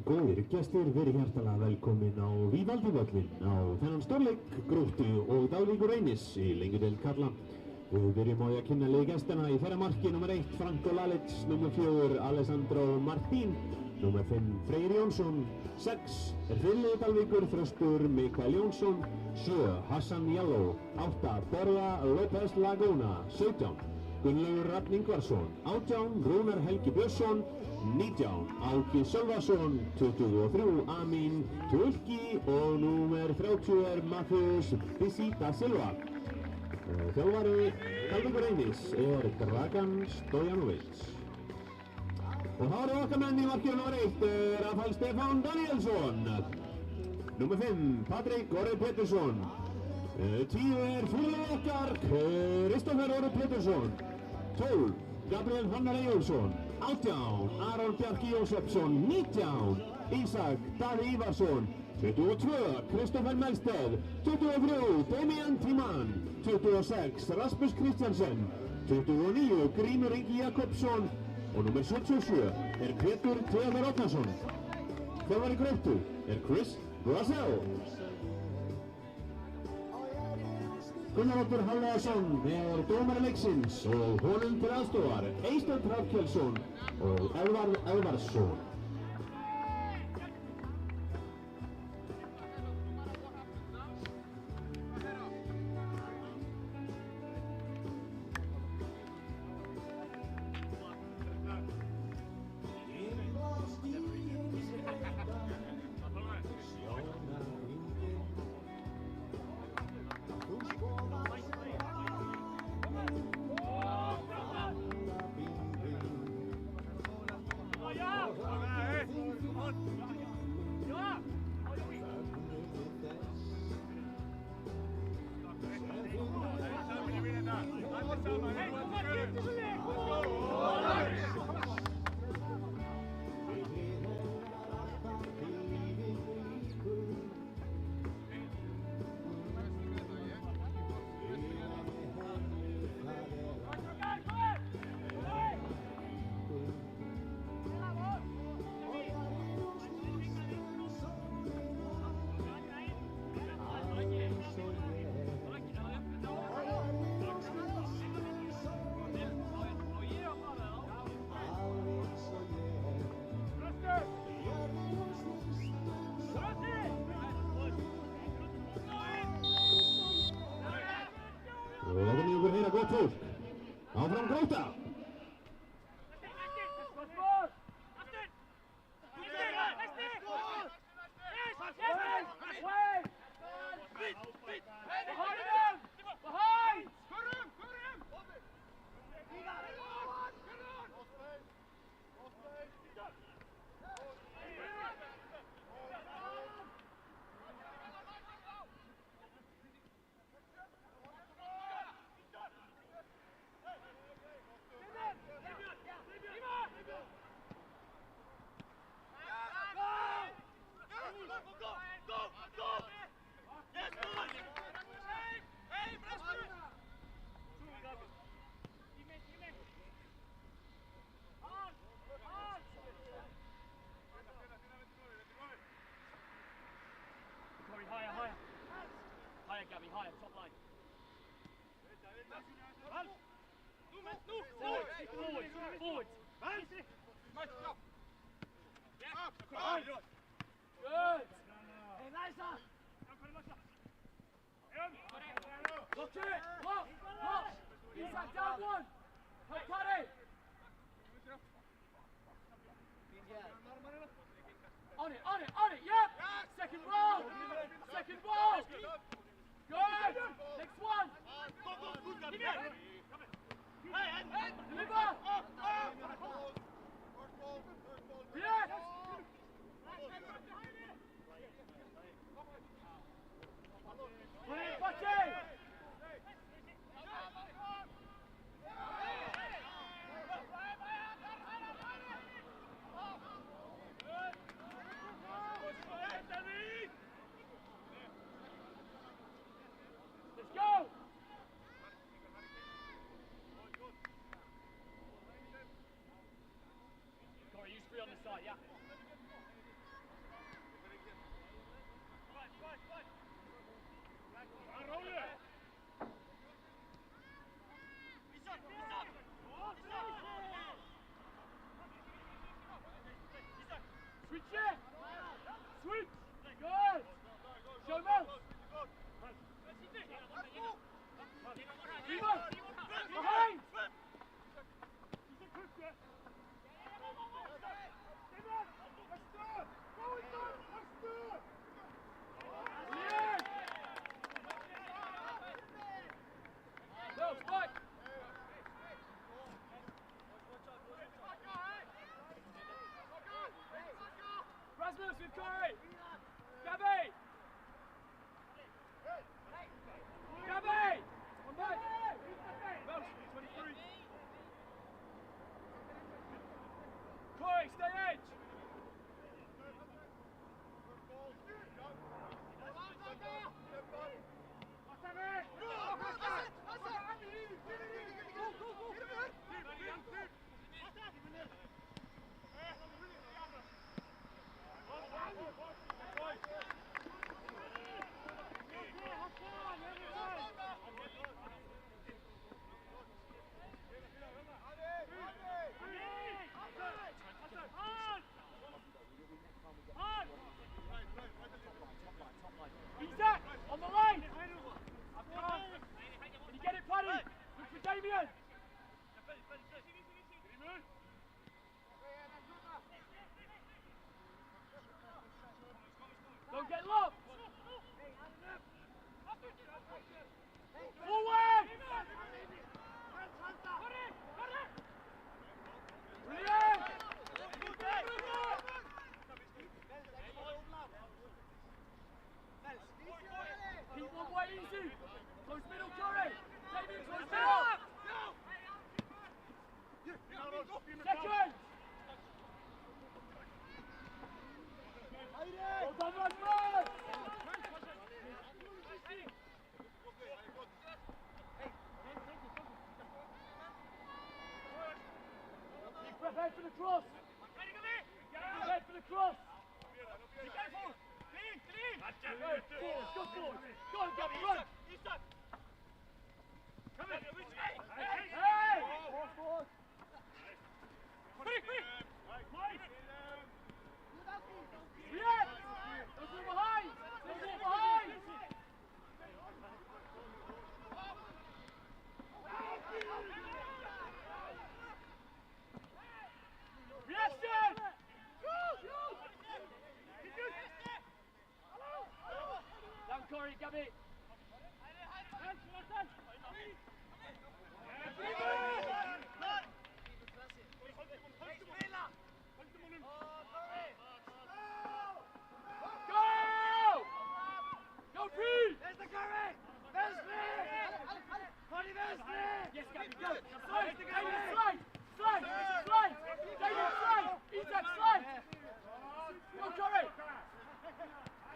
Góðir gestir, verið hjartalega velkomin á Víðaldivöllinn á þennan stórleik Gróttu og Dalvíkur Reynis í lengjudeild karla. Við byrjum á því að kynna lið gestina í þeirra marki nr. 1 Franco Lalic, nr. 4 Alessandro Martín, nr. 5 Freyr Jónsson, 6 er fyrirliði Dalvíkur Þröstur Mikael Jónsson, 7 Hassan Jallow, 8 Borja López Laguna, 17 Gunnlaugur Rafn Ingvarsson, 18 Rúnar Helgi Björnsson, 19 Áki Sölvason, 23 Amin Tulki og númer 30 er Matheus Bisita Silva. Þjálfari Dalvíkur Reynis er Dragan Stojanovic. Og þá eru okkar menn í markinu nr. 1 Rafael Stefán Danielsson, nr. 5 Patrik Orri Pettersson, 10 er fyrirliði okkar Kristoffer Orri Pettersson, 12 Gabriel Fannar Eyjólfsson, 18 Aron Bjarki Jósefsson, 19 Ísak Daði Ívarsson, 22 Kristoffer Melsteð, 23 Damian Tímann, 26 Rasmus Kristjansen, 29 Grímur Ingi Jakobsson og nr. 77 er Pétur Theodor Árnason. Þjálfari Gróttu er Chris Brassell. Gunnar Oddur Hafliðason er dómari leiksins og honum til aðstoðar Eysteinn Hrafnkelsson og Elvar Elvarsson. Látum við okkur heyra gott fólk. Áfram Grótta! Gabby, higher, top line. Forward. Good. Hey, nice up. Look to it. Look. Isak, down one. Help Paddy. On it. Yep. Second ball. Good! Next one! Hey! Deliver! Yes! Pache! Behind! No, spike! Rasmus with Corey! Gabby! Gabby! On back! Welsh, 23. Corey, stay edge! Isaac, on the line! Can you get it, Paddy? Look for Damien! Don't get locked! Forward! Brilliant! Keep one way easy! Close middle, Corey! Damien, close middle! Second! Well done, Rasmus! Keep prepared for the cross! Prepared for the cross! Forward, go forward! Go on, Gabby, run! Come in! Hey! Forward! Yeah! Those are behind! Those are behind! Reaction! Down, Corey, Gabby! Yes, Gabby, go! Slide! David, slide! Slide! Slide! David, slide! Isaac, slide! Go, Corey!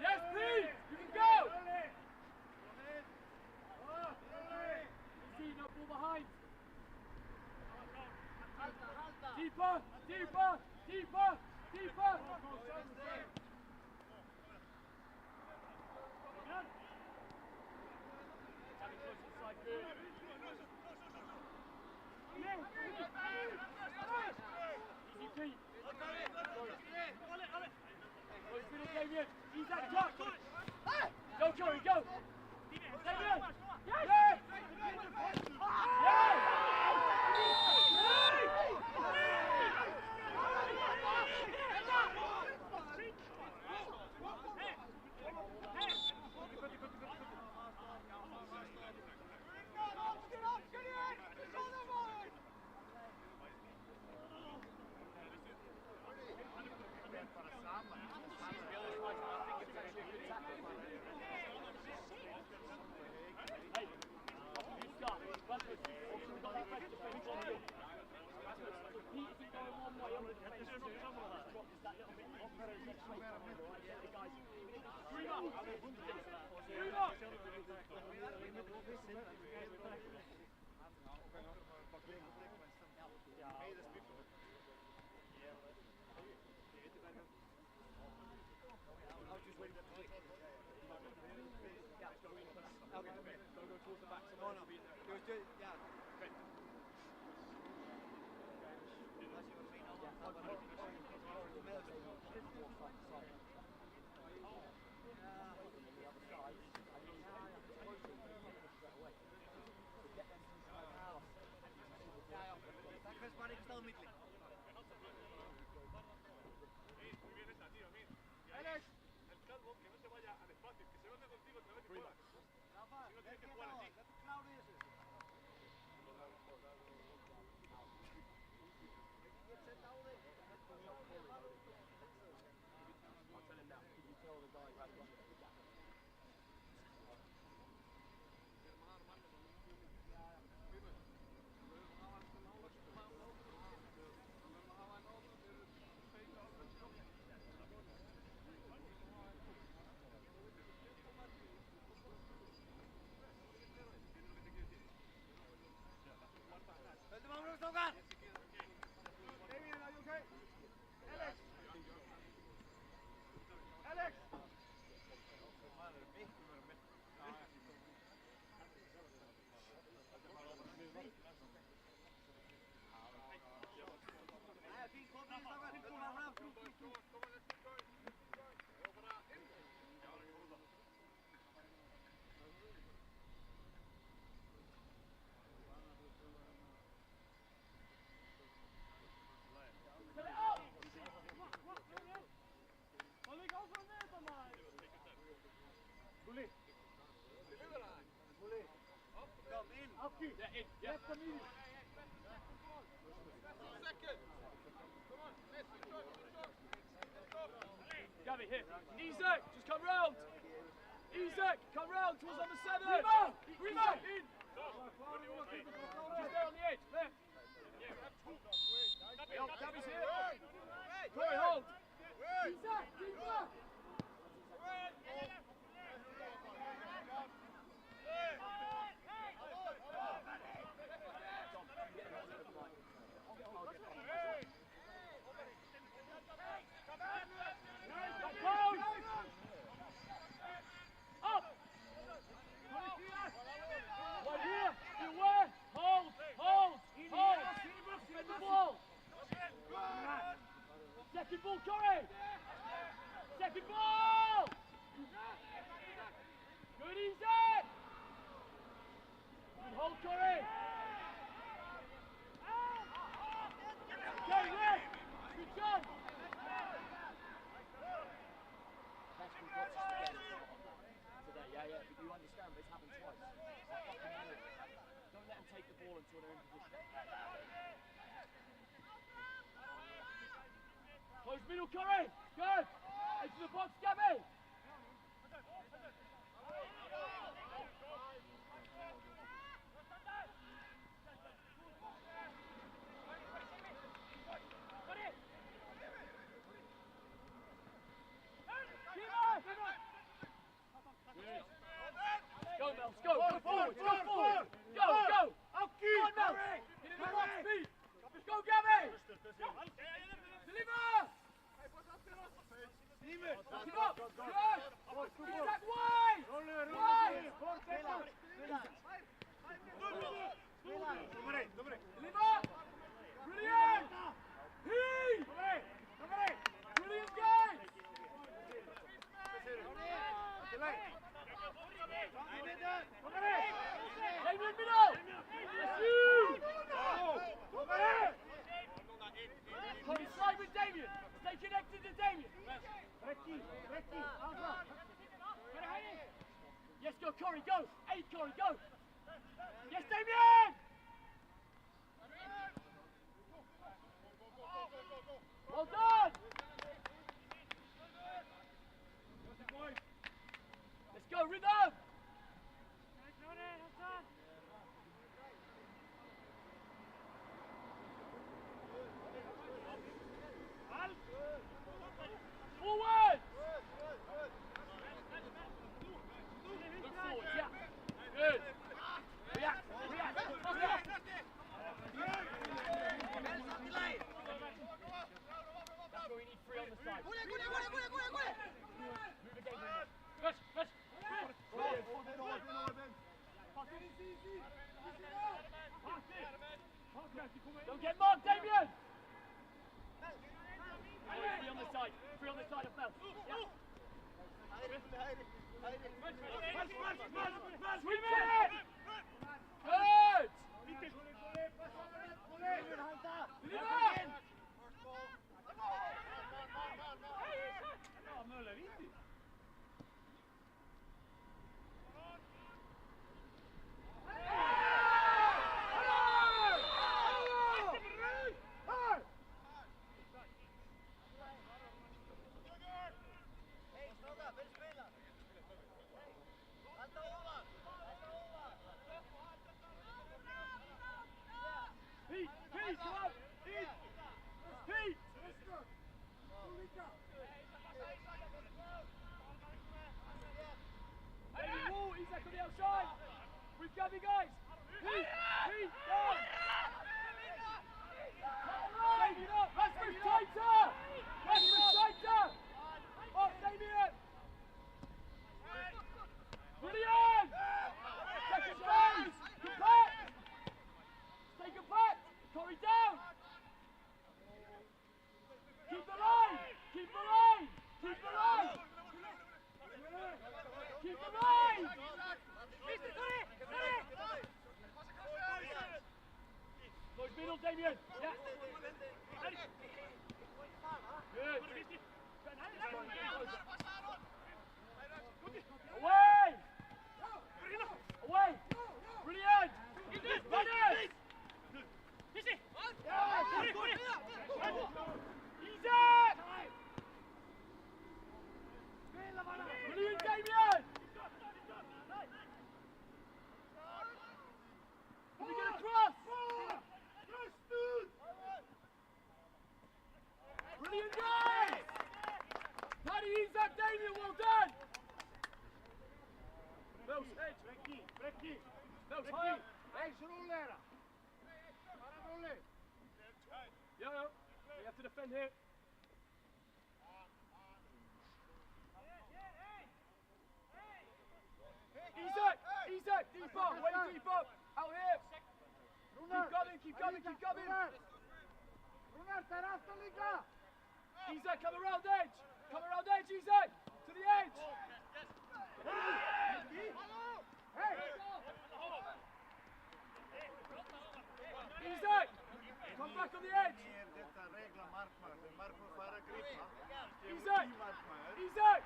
Yes, please! You can go! Easy, no ball behind! Deeper! Deeper! Deeper! Deeper! Go, Joey, go! Damien! Yes! Yes! Alex. Gabby, here. Isaac, just come round. Isaac, come round towards number 7. Remo, in. Just there on the edge. There. Gabby's here. Corey, hold. Isaac, Isaac. Second ball, Corey! Second ball! Good, easy! Good hold, Corey! Okay, Rick! Good job! That's we've got to get today, yeah, but you understand this happened twice. Don't let them take the ball until they're in position. Close middle, Corey! Good! Into the box, Gabby! Go, Mel, go! Go forward! Go forward! Go, go! Go on, Mel! Get in the box, speed! Go, Gabby! Deliver! Lock it up! Good! Isaac, wide! Wide! Deliver! Brilliant! Heave! Brilliant game! Damien, middle! That's you! Tommy, slide with Damien! Stay connected to Damien! Yes, go, Corey, go! 8, Corey, go! Yes, Damien! Well done! Let's go, rhythm! Forward! Look forward, yeah. Good. React. That's where we need 3 on the side. Move again. Good. Don't get marked, Damien! 3 on the side. 3 on the side of Mel. Yeah. Swim it! Good! Deliver! Pete, come on! Pete! Pete! Baby wall, Isak on the outside! We've got you guys! Pete! Pete! Down! Baby up! Rasmus tighter! Rasmus tighter! Up, Damien! Brilliant! Second phase! Compact! Stay compact! Corey down! Keep the line! Keep the line! Keep the line! Keep the line! Boys, middle, Damien! Yeah! Good! Away! Away! Brilliant! Runners! Easy! Brilliant, Damien! Can we get a cross? Brilliant, guys! Paddy, Isak, Damien, well done! Mills, edge. Mills, higher. Yeah. We have to defend here. Isak, deep up, way deep up, out here. Keep coming. Isak, come around edge, Isak, to the edge. Isak, come back on the edge. Isak,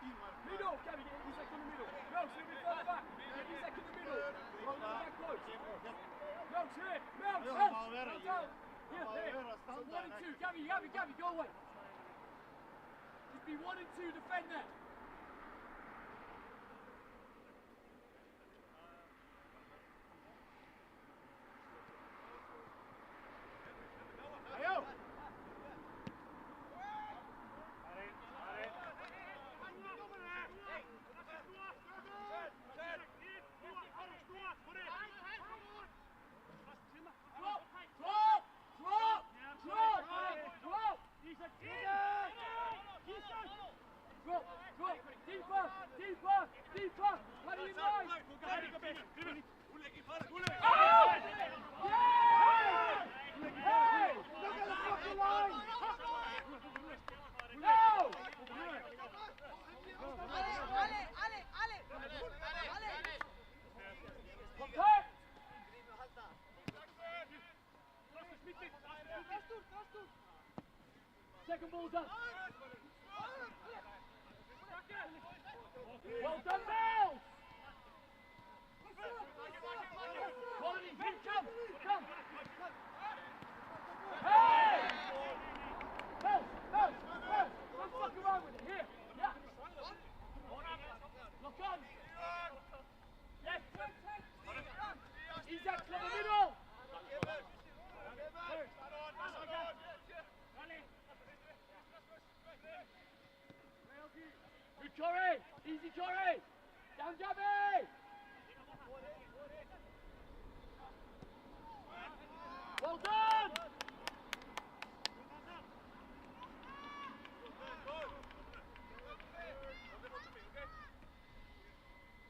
middle, Gabby, get Isak in the middle. No, so we further back. Get Isak in the middle. Roll back close. Mel's here. Mel down. Here. So 1 and 2. Gabby, go away. Just be 1 and 2, defend that. Deeper! What do you like? Hey! Look at the fucking line! No! Compact! Second ball's up. Well done, Mel! Quality, come! Hey! Mel! Don't fuck around with it, here! Yeah! Lock on! Yes! Isak, to the middle! Good Corey! Easy Corey! Down Gabby! Well done!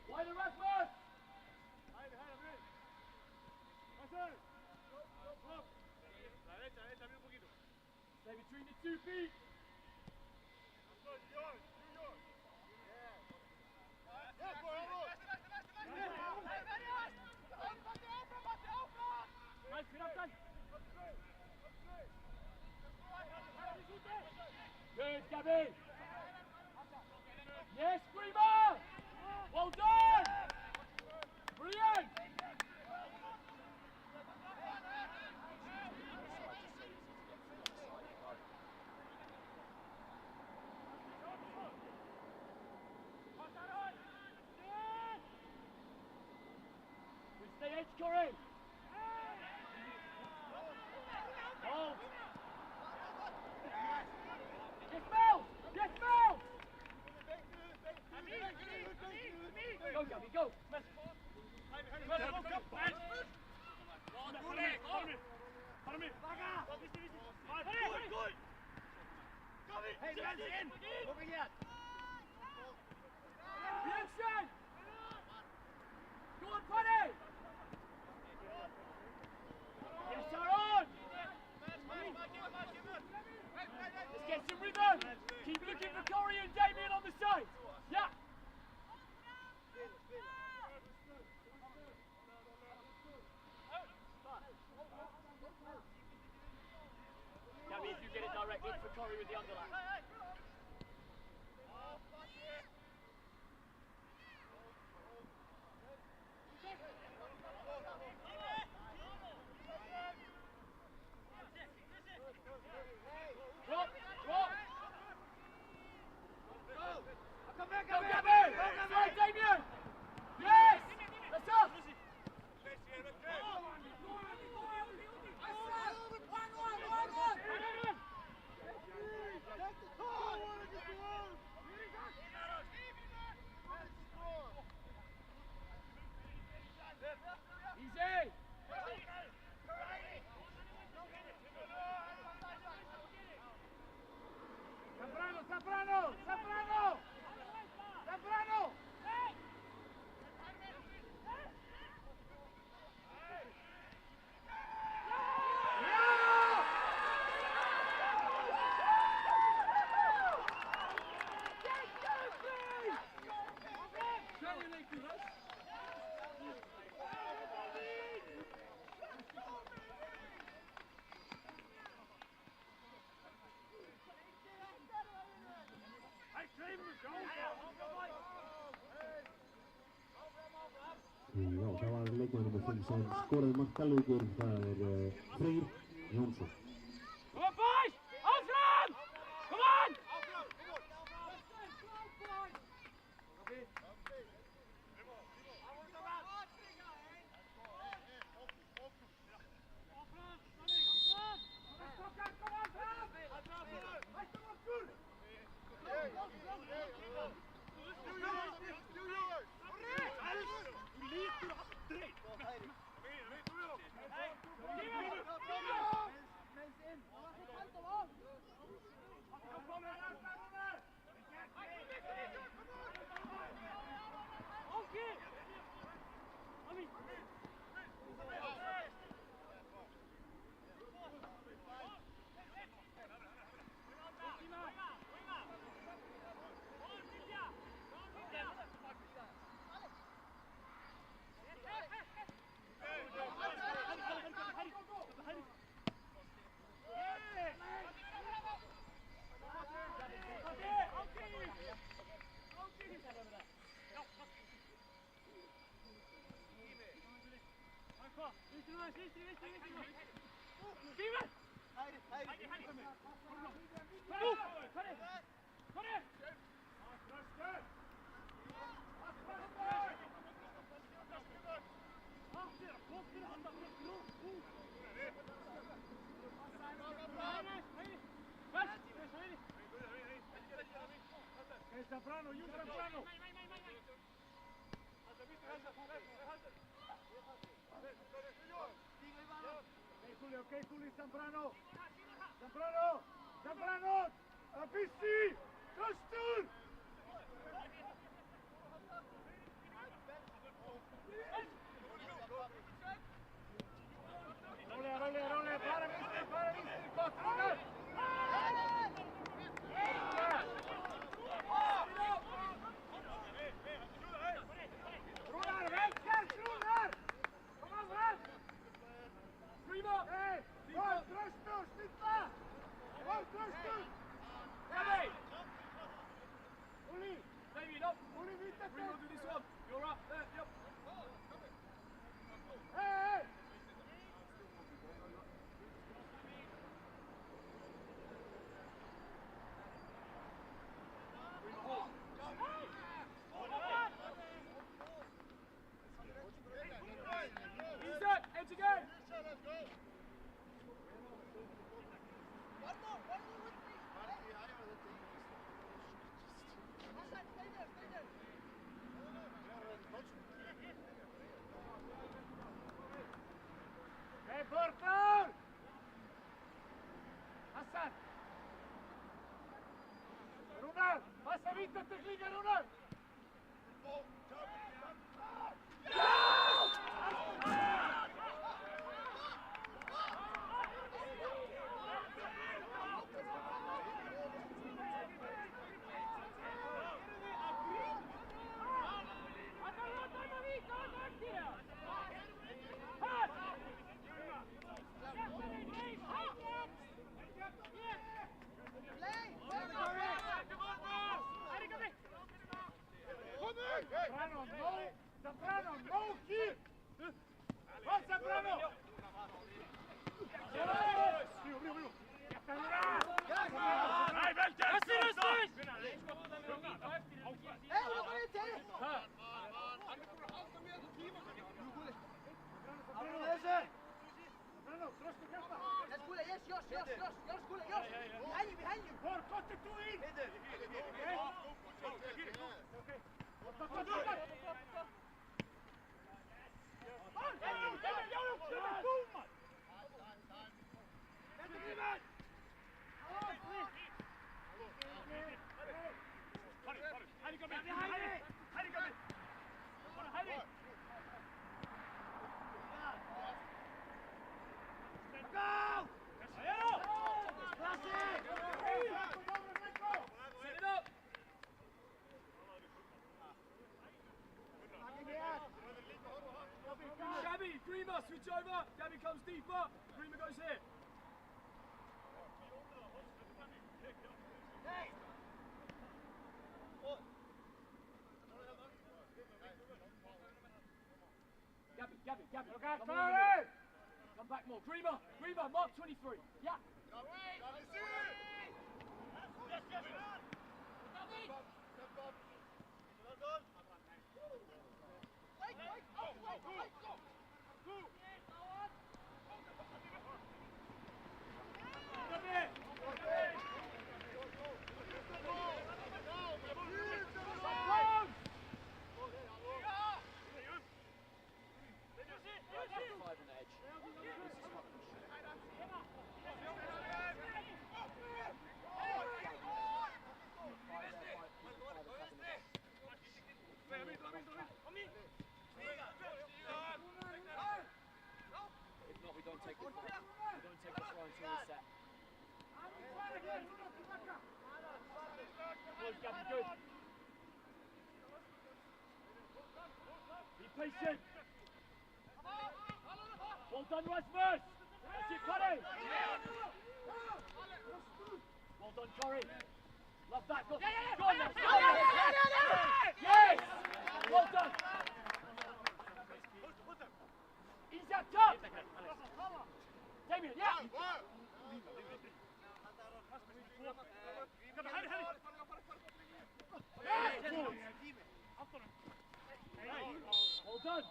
Wider Rasmus! Stay between the 2 feet! Good, Gabby! Yes, Bremer! Well done! Brilliant! Good stay edge, Corey! Gabby, go! Hey, man's in! Over here! Reaction! Go on, Paddy! Yes, Sharon! Let's get some rhythm! Keep looking for Corey and Damien on the side! Yeah! Gabby, if you get it direct, look for Corey with the underlap. Drop! Drop! Go, Gabby! Sorry, Damien! Yes! That's up! Easy! Zambrano! Zambrano! Zambrano! Zambrano! Já, það var leikmaður nr. 5 sem skoraði mark Dalvíkur, það Freyr Jónsson. Come on, boys! Áfram! Come on! Zambrano, you Zambrano! Okay, Julio, Zambrano! Zambrano! Zambrano! Abissi! Justin! Rolle, para mister, gott, Runar! Runar, vänster, Runar! Kom an, fram! Prima! Hey! Var tröstur, snitta! Var tröstur! Gabby! Uli! David, up! Uli, vita! Prima, do this one! You're up there, yep! Hey! Edge again! Lite tekniker under! Zambrano, no here! Vai Zambrano! Dai, Belcher! Behind you! More, cut it to in! Gabby, Grima, switch over. Gabby comes deeper. Grima goes here. Gabby. Okay, come back more. Grima, mark 23. Yeah. Good. Be patient. Well done, Rasmus. That's it, Corey. Well done, Corey. Love that. Go on now. Yes. Well done. Ease that up. Damien, yeah. Well done.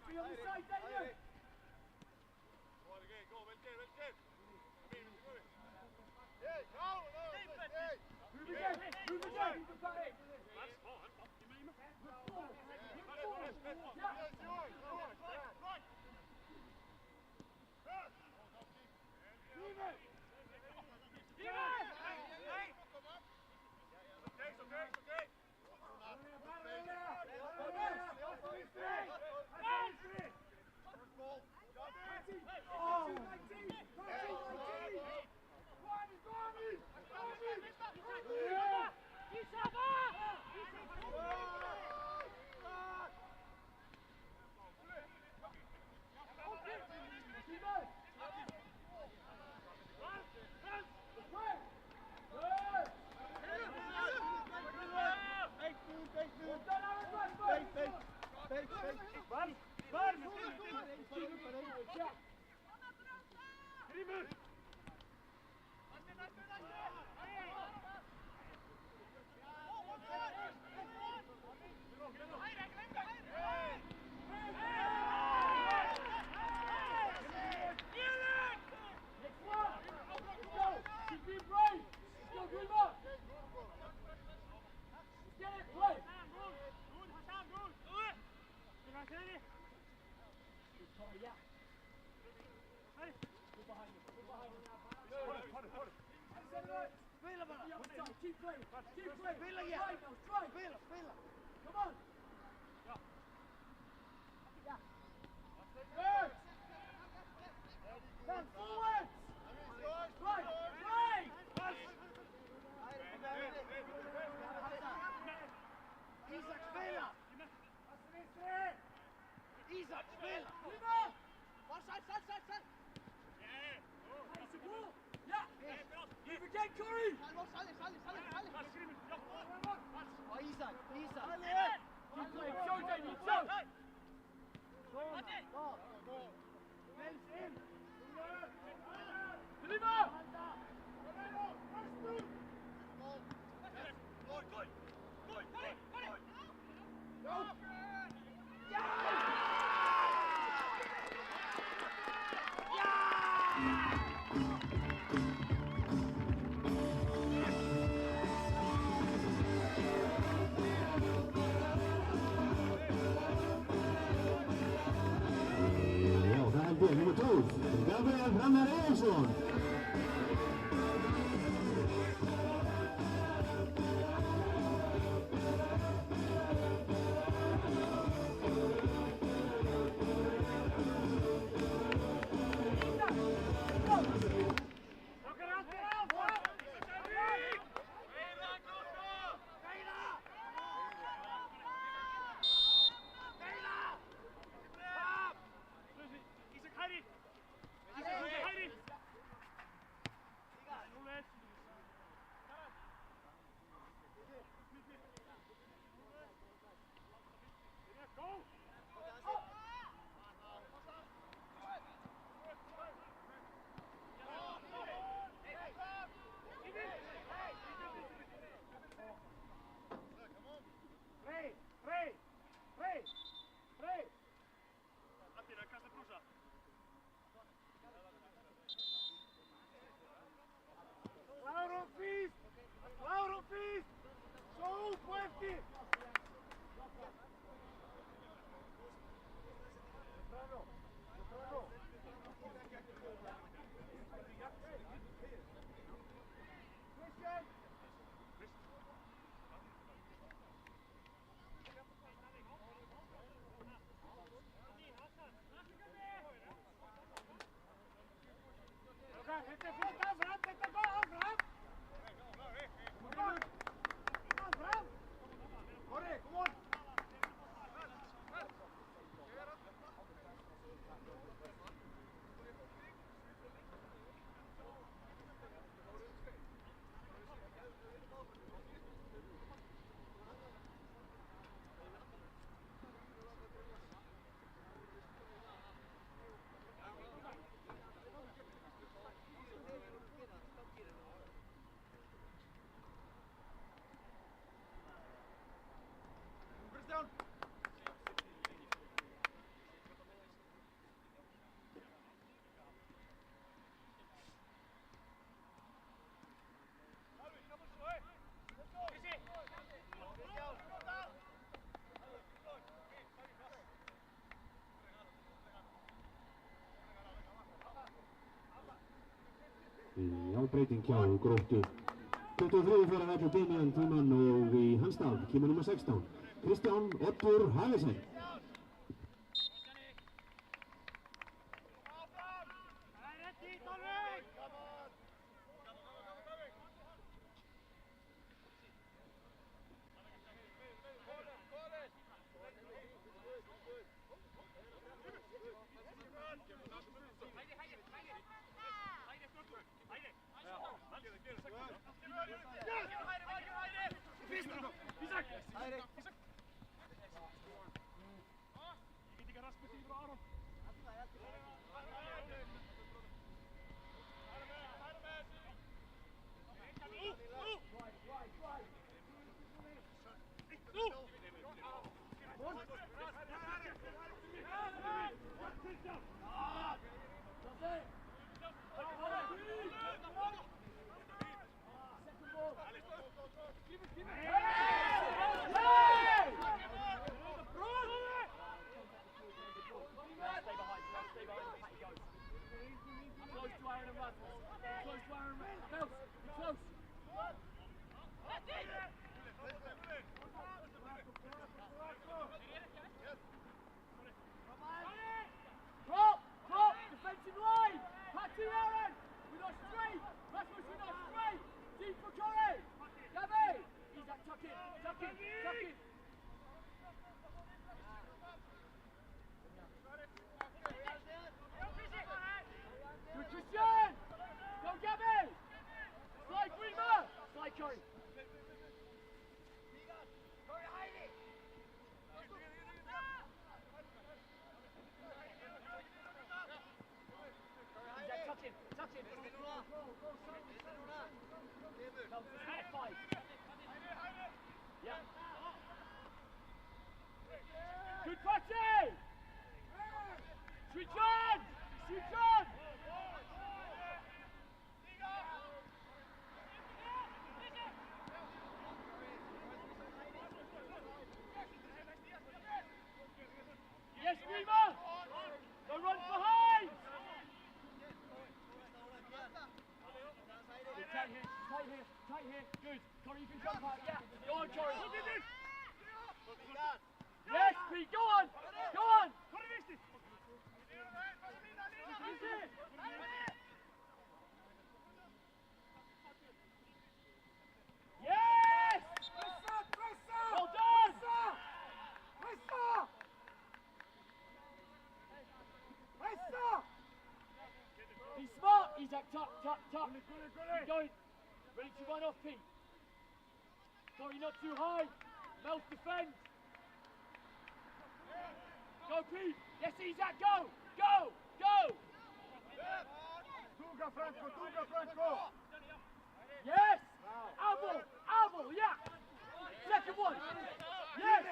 Be on the side, Daniel. Move again. keep playing. Keep playing. Spela Strike igen. now, strike. Spela. Come on. Good. Then forward. Strike. Strike. Isak, spela! Isak, spela! Viva. Var side! Nice ball. Yeah. Move again, Curry. Salli! Ja, Isak! Keep playing. Show, Damien. Show. Deliver. Já, það held ég, nummer 12, Gabriel Hrannar Eiríksson. Lauro Fis! Show fuerte! Já, breyting hjá Gróttu. 23 fyrir að velja Damian Tímann og í hans stað kemur nummer 16, Kristján Oddur Hafesen. No, it's not a fight. Yeah. Good touching! Switch on! Switch on! Yes, Rima! No run behind! Good, tight here, tight here, tight here. Good. Corey, you can jump out. Yeah. Go on, Corey. Look at this! Yes, Pete, go on! Go on! Yes! Well done! Be smart, Isaac. Top. Keep going. Ready to run off, Pete. Corey, not too high. Mouth defend. Go, Pete. Yes, Isaac, go. Go. Tuga, Franco! Yes. Abel, yeah. Second one. Yes.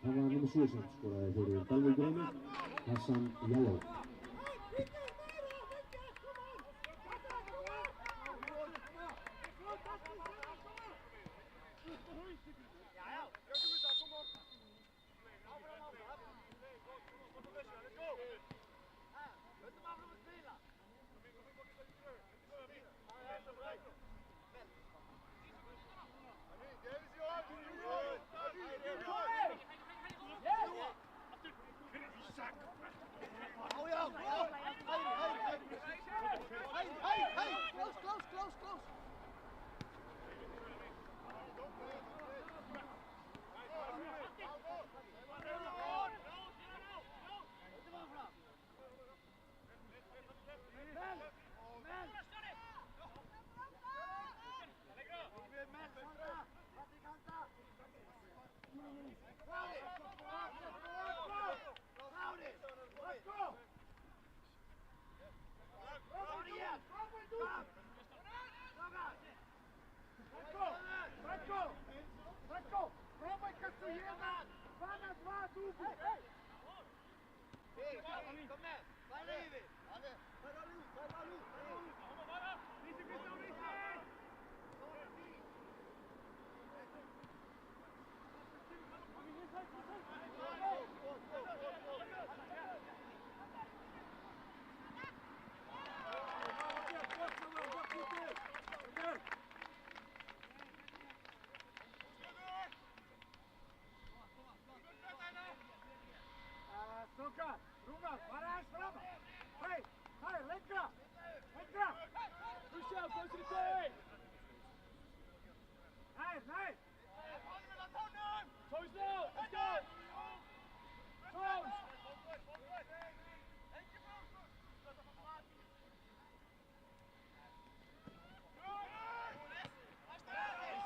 Það var nummer 7 sem skoraði fyrir Dalvík Reyni, Hassan Jallow. Close! Franco! Пробуй Касуена! 2-2, дубль! Сука! Руга! Бараш, прямо! Хай! Ленка! Push out, go to the day! Nice! Toes now, let's go! Toes!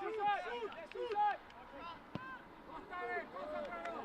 Shoot! Concentrado!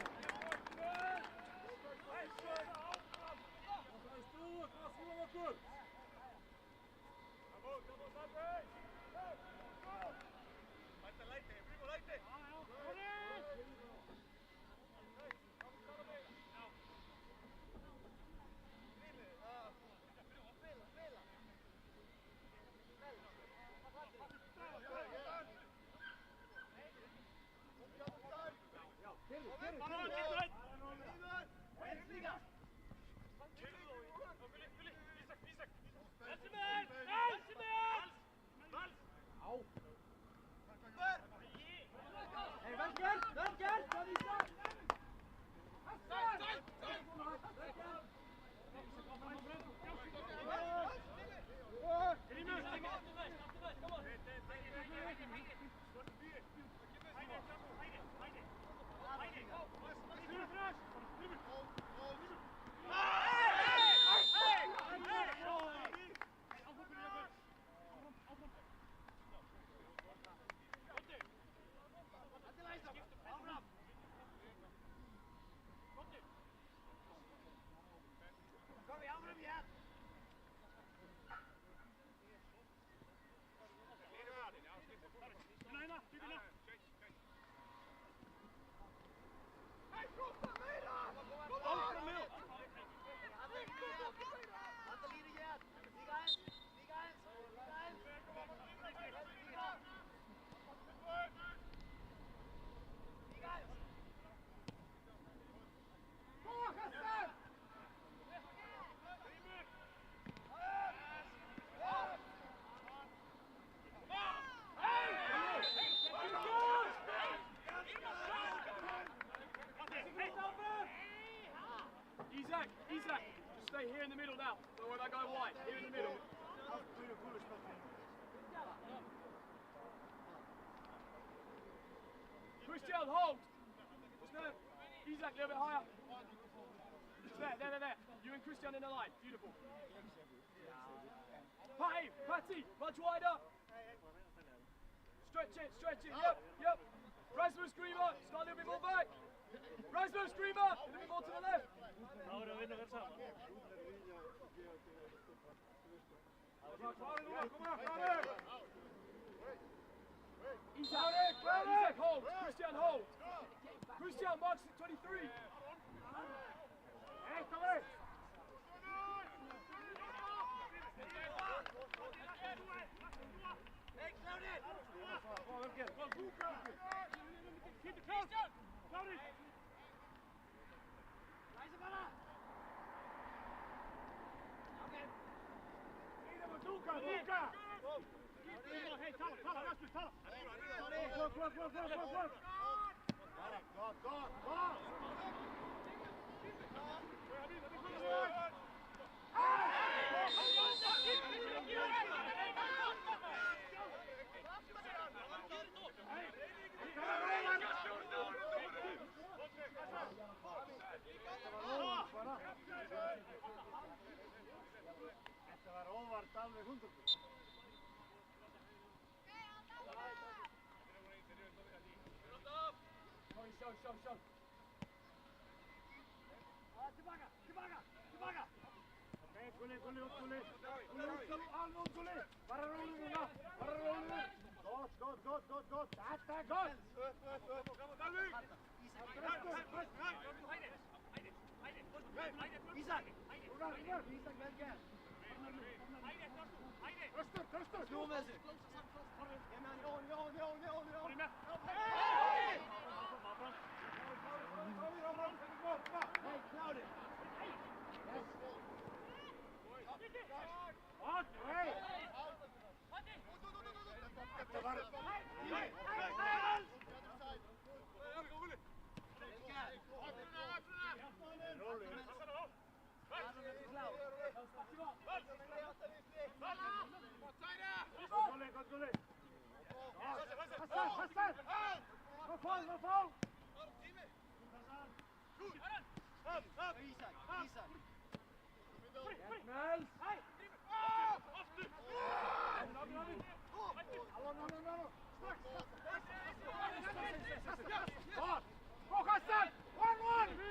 Isak, just stay here in the middle now. Don't worry about going wide. Here in the middle. Christian, hold. Just there. Isak, a little bit higher. Just there. You and Christian in the line. Beautiful. Patty, much wider. Stretch it. Yep. Rasmus, Screamer, start a little bit more back. Rasmus, Screamer, a little bit more to the left. Isak, hold. Christian, hold. Christian, marks at 23. Show. Tillbaka. Okej, Gulli. Bara rolig. Gott. Attack, gott. Isak. Isak, väljer. Öster. Stormässigt. Hey, Claudia. Yes. What? Hey. No fall. Isak. Nice. Go, Hassan! 1-1!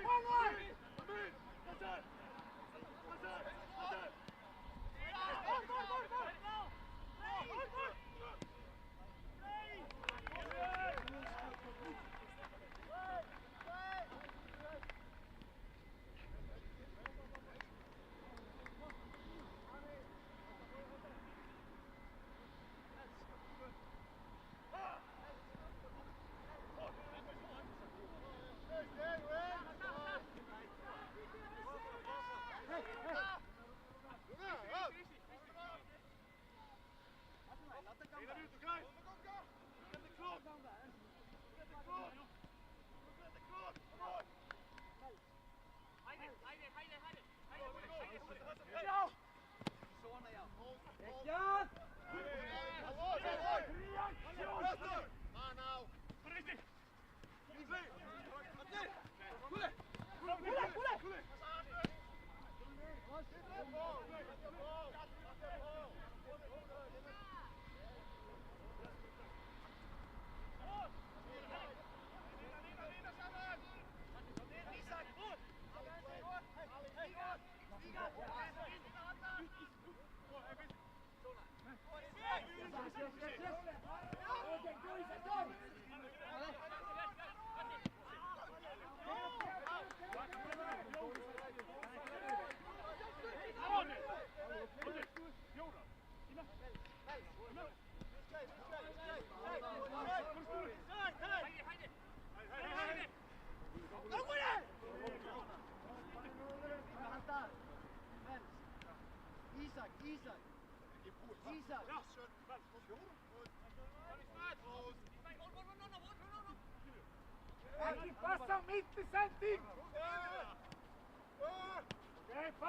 Ekki passa mitt í sending!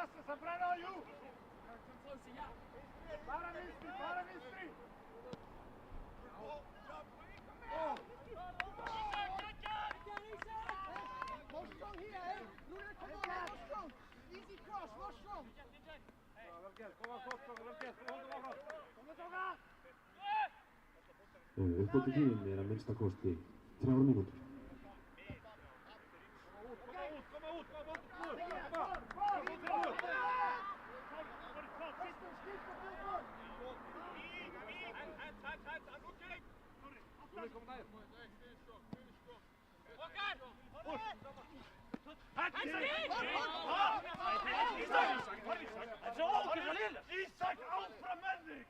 Lasse, sem brenna á jú! Bara vinstri, bara vinstri! More strong here, eh? Luna, come on, more strong! Easy cross, more strong! Vel gert, koma fótgóð, vel gert, hóndum áfram! Komið tóka! Uppbótartíðin að minnsta kosti 3 mínútur. Koma út! Ísak, áfram með þig!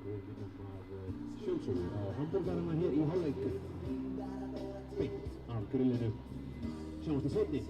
Við minnum að sjálfsögðu á hamborgarana hér í hálfleik beint af grillinu. Sjáumst í seinni.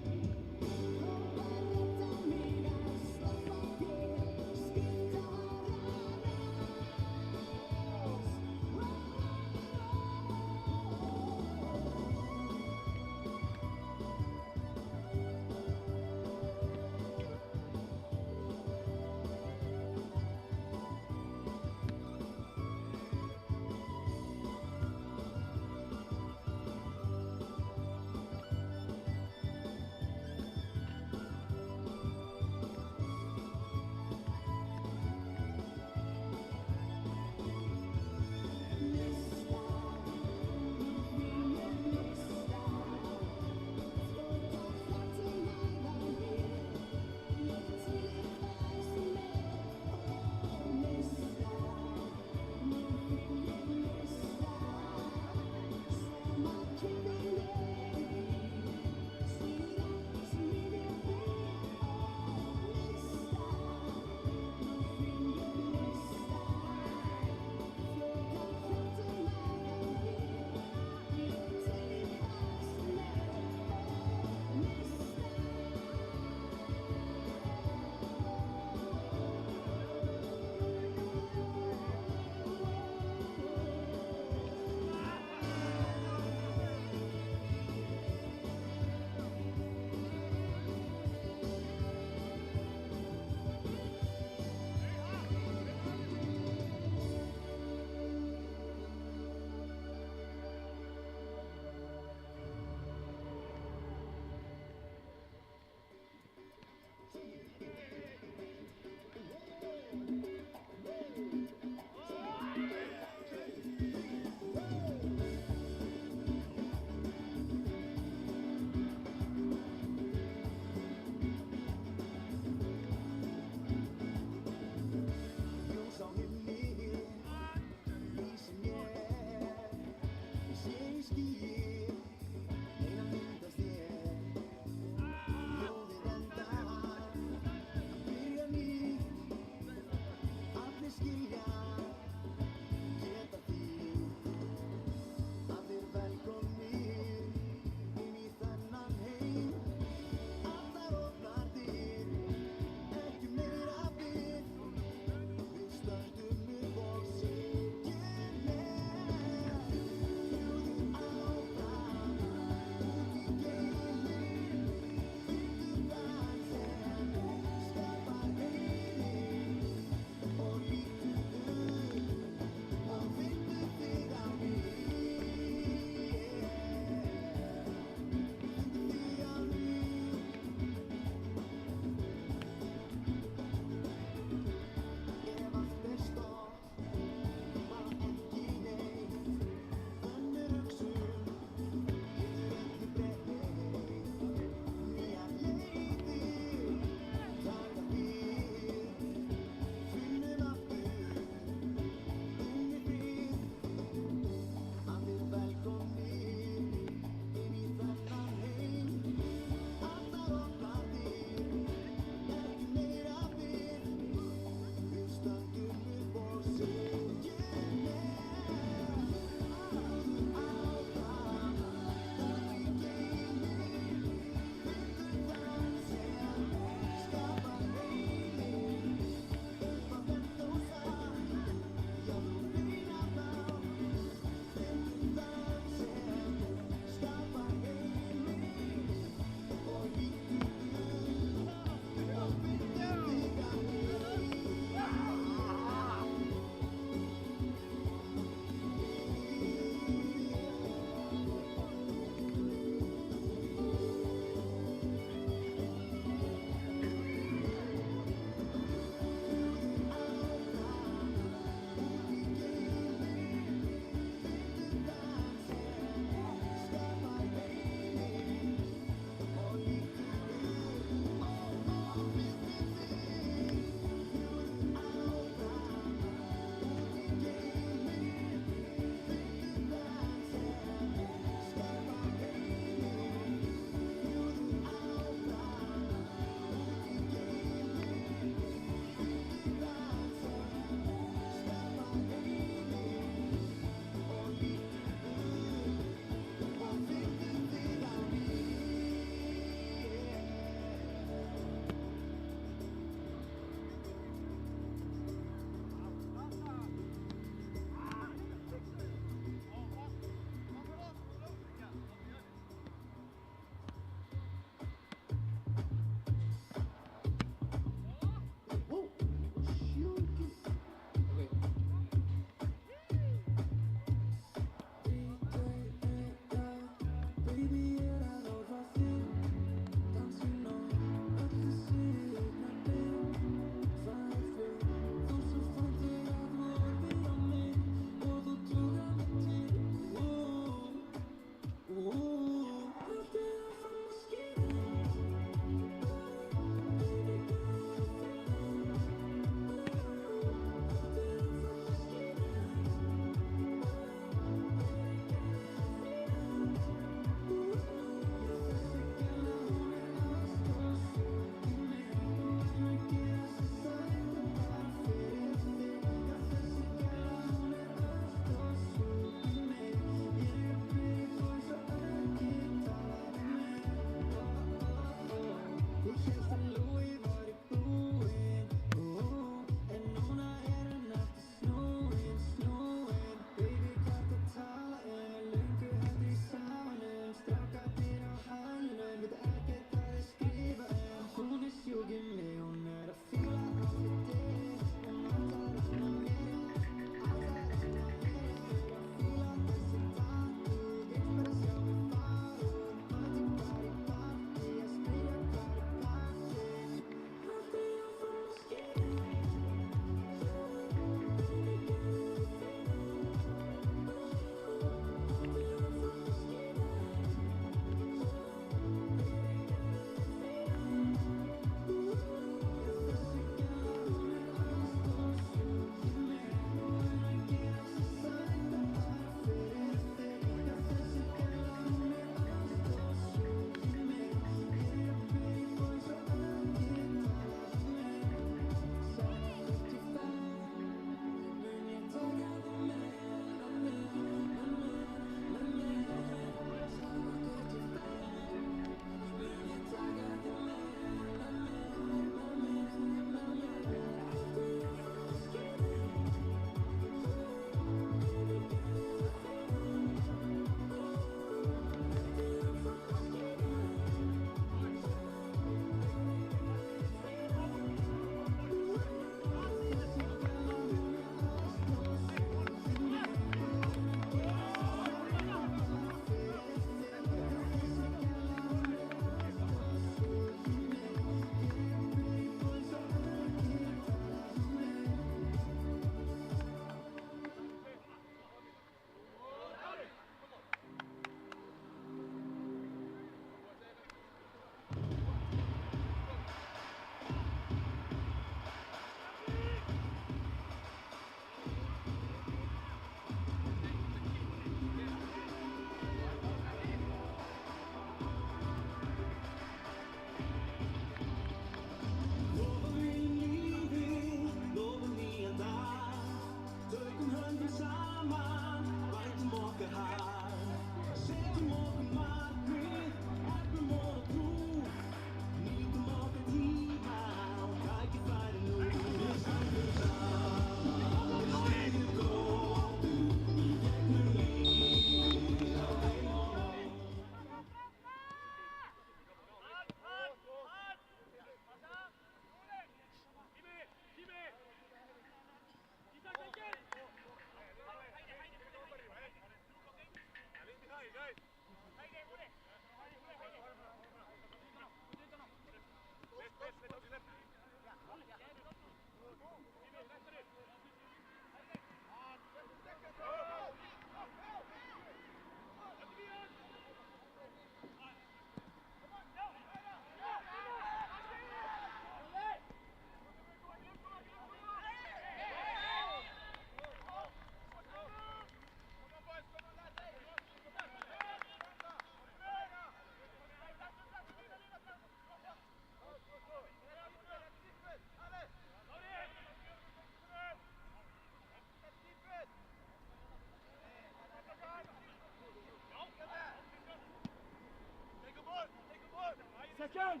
Jones!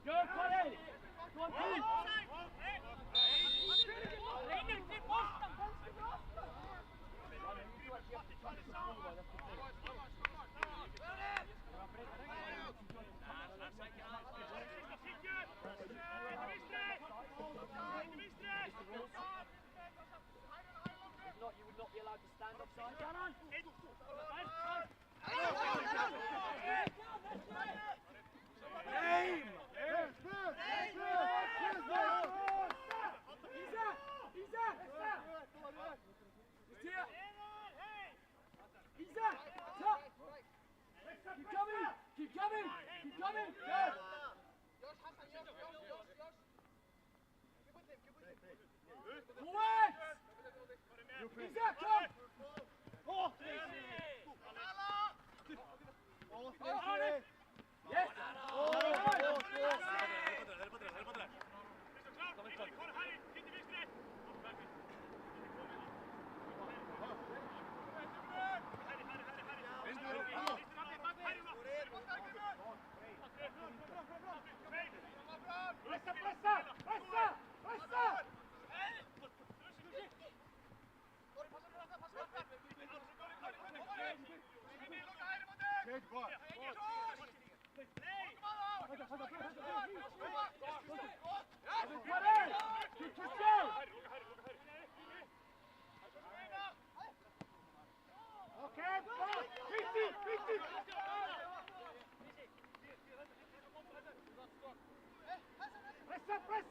Go, Colin! Go on, Pete! If not, you would not be allowed to stand offside. Keep coming! Keep coming! Go! Josh, Hassan, Josh. Keep with him. Forward! Isaac,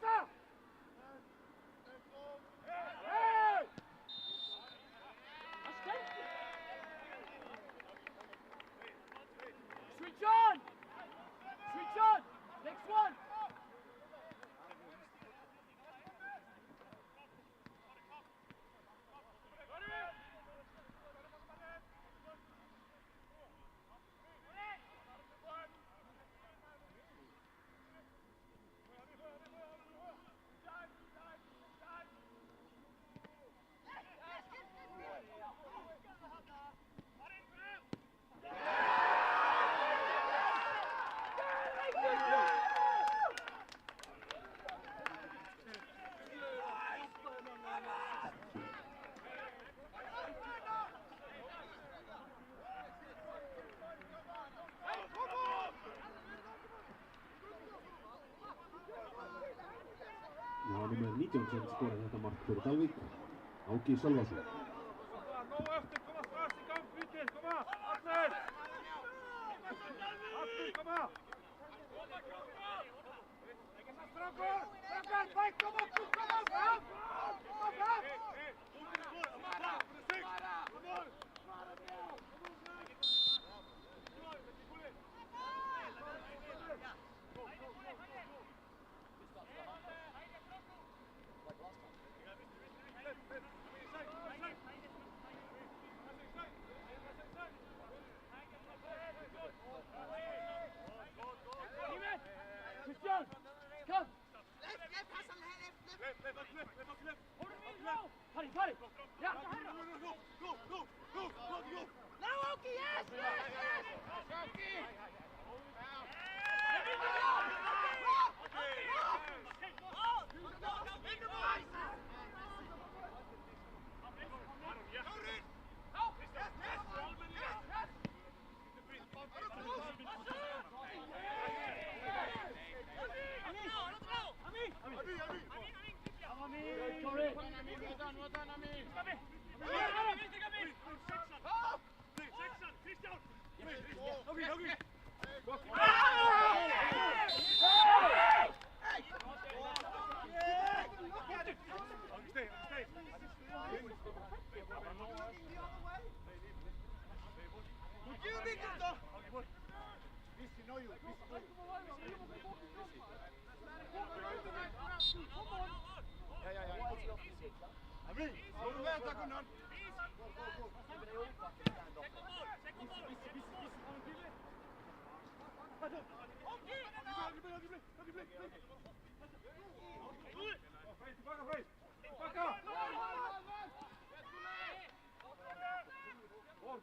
come! Yes! Switch on! Switch on! Next one! Ja nummer 19 sem skoraði þetta mark fyrir Dalvík, Áki Sölvason. Nóg eftir, koma strax í gang, Víkir, koma, allir! Allir, koma! Strákar, bætum okkur, koma fram! Koma fram! Christian! Come! Left, Hassan, left. Paddy! Yeah! Go! Now, Oki, yes! Oki!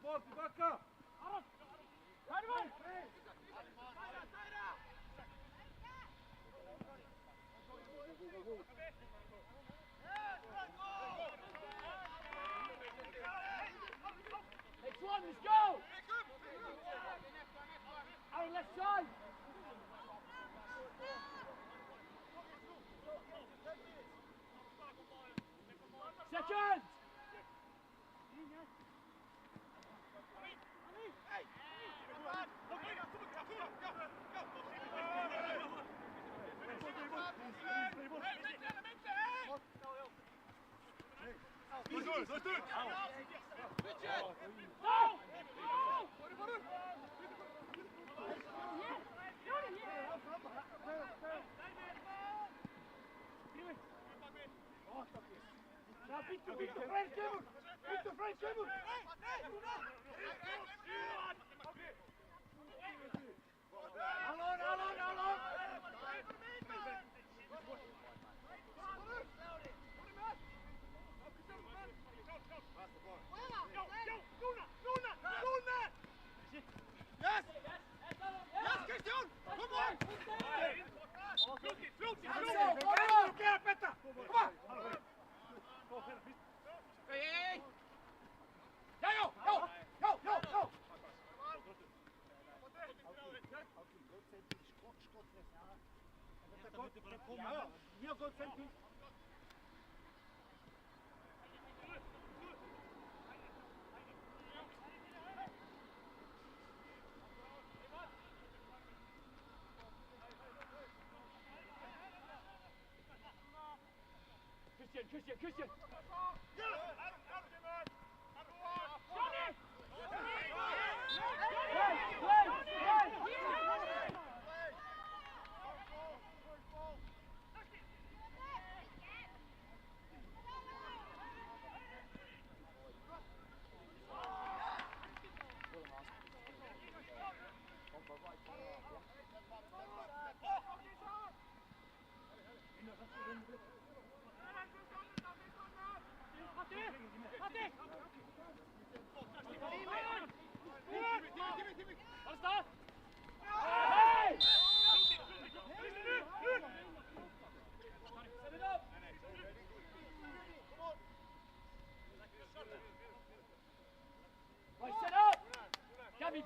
Bort, tillbaka! Next one, let's go! Aaron, left side! Second! Christian!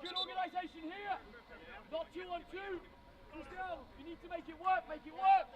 Good organisation here. Not 2-on-2. You need to make it work. Make it work.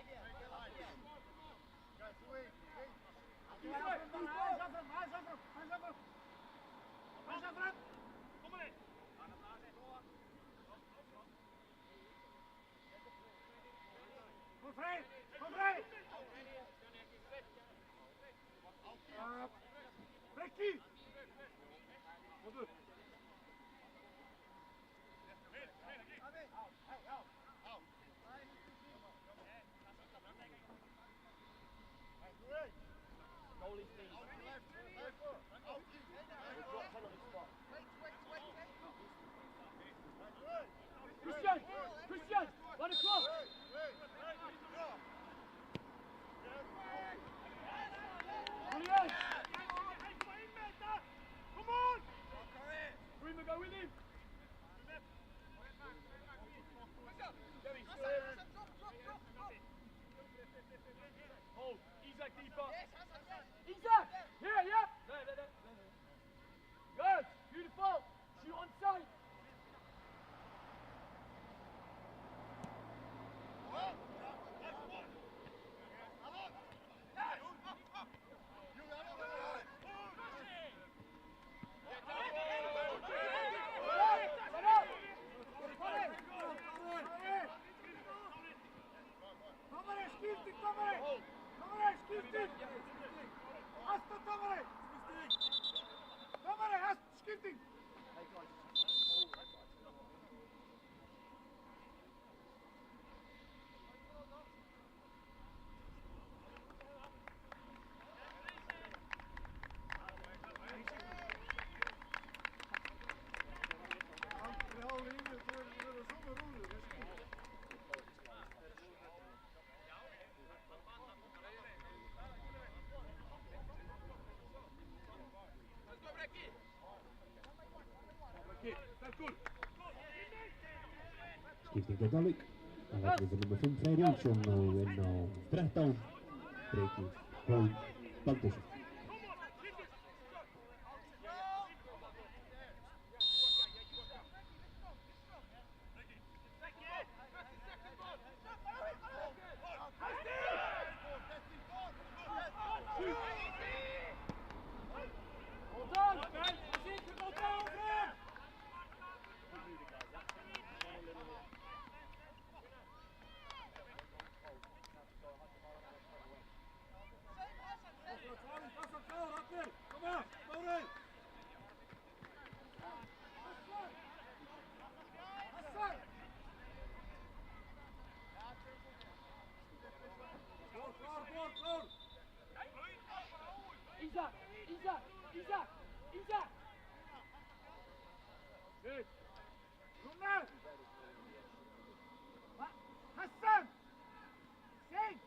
Christian, run across. Brilliant. Come on. Prima, go with him. Hold, Isaac deeper. Isaac, here, yeah. There. Good, beautiful. Shoot on sight. Skipting til Dalvík. Það verður nummer 5 Freyr Jónsson og inn á 13 Breki Hólm Baldursson. Isaac! Good. Come now! Hassan! Sing!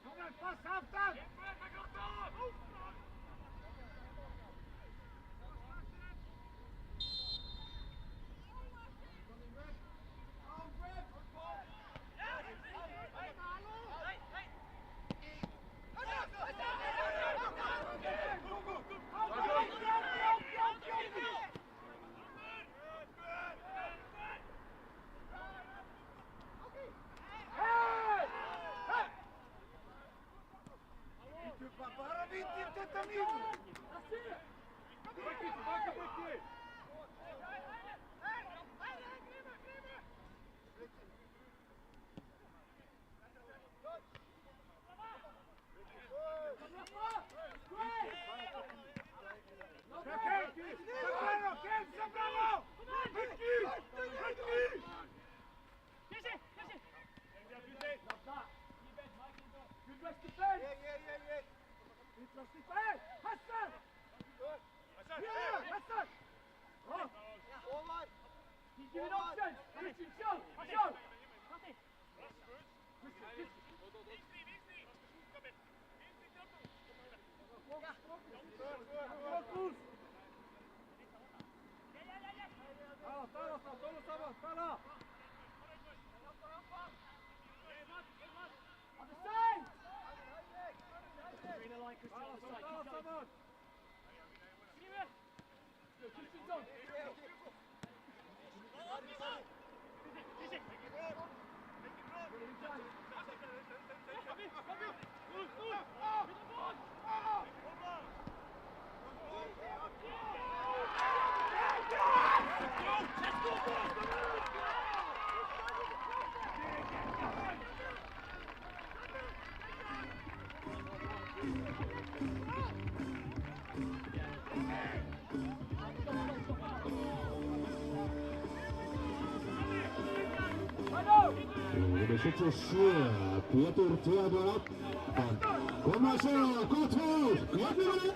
Come on, pass half time! Nummer 27, Pétur Theodor Attan. Kom að segja, gott hús, Guðmundur!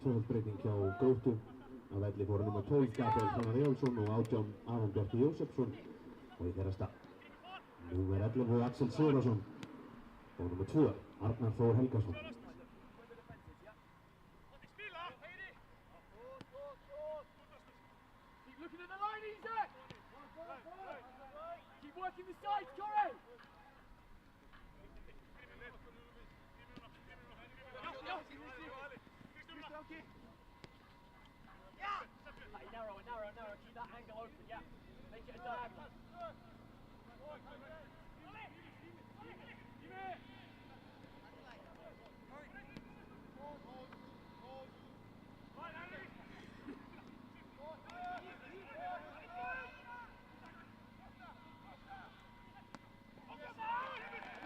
tvöfaldbreyting hjá Gróttu. Á velli fóru nummer 12 Gabriel Hrannar Eyjólfsson og 18 Aron Bjarki Jósefsson. Og í þeirra stað númer 11 Axel Sigurðarsson og nummer 2 Arnar Þór Helgason. Keep looking at the line, Isaac! Keep working the sides, Corey! Narrow, keep that angle open, yeah. Make it a diagonal.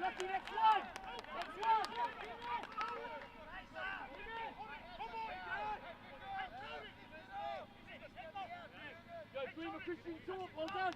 Lucky, next one! Next one! Go, Green Christian talk, well done!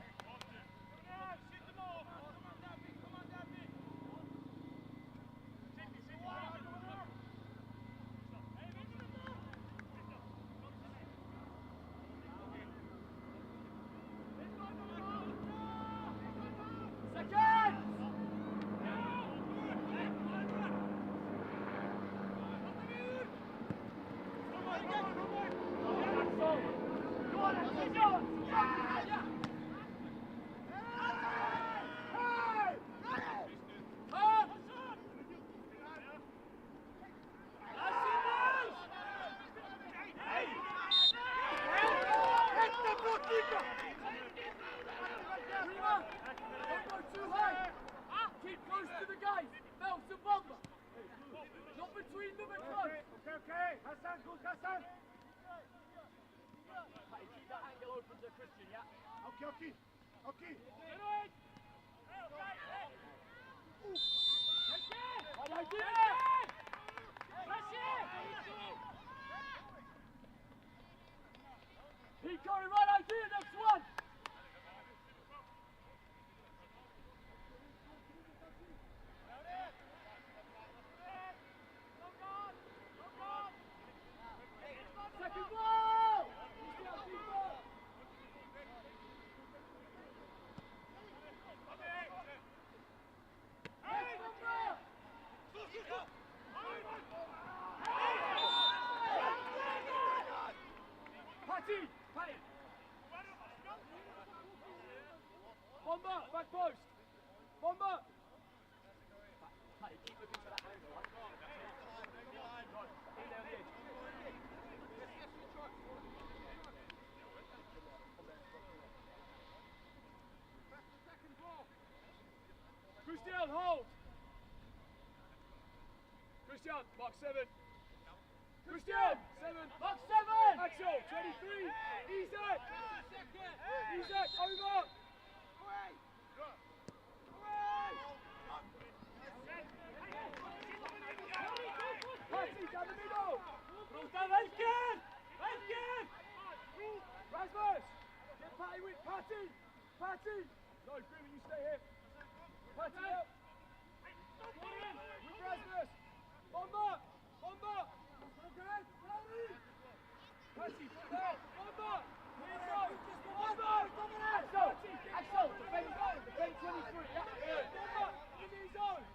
Keep close to the guys. Belts and Bomber. Not between them and close. Okay. Hassan, good Hassan. Keep that angle open to Christian, yeah? Okay. Right idea! Pete Corey, right idea, next one! Second ball! Patty! Bomber, back post! Bomber! Patty, keep looking for that angle, right? In there on the edge. Christian, hold! Christian, mark 7. Christian, 7. Mark 7! Axel, 23. Isaac! Isaac, over! Patty, down the middle! Welken! Rasmus! Get Patty with Patty! Patty! No, Grimmie, you stay here. Patty up! With Rasmus! Bomber! Patty, there! Bomber! Axel! Defend 23! Yeah! Bomber! In his zone!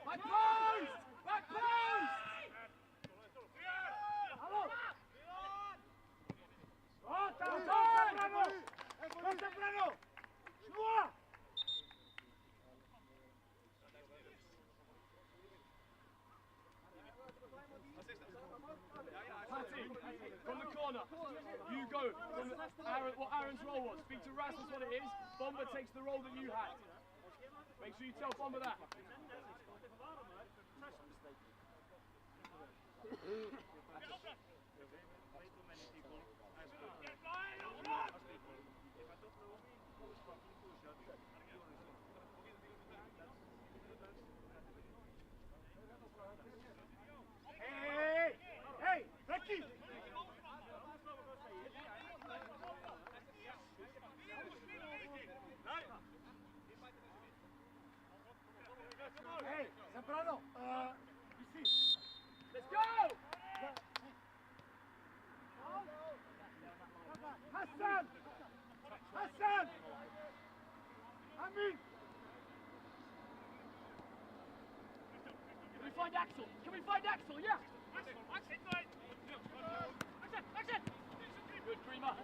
Back post! Back post! Hello! Temprano! Shua! Patty, from the corner, you go from what Aaron's role was. Speak to Rasmus what it is. Bomber takes the role that you had. Make sure you tell Bomber that. Hey, Becky! Hey, Zambrano, you see. Let's go! Hassan! Hassan! Amin! Can we find Axel? Can we find Axel? Yeah! Action! Good, Dreamer.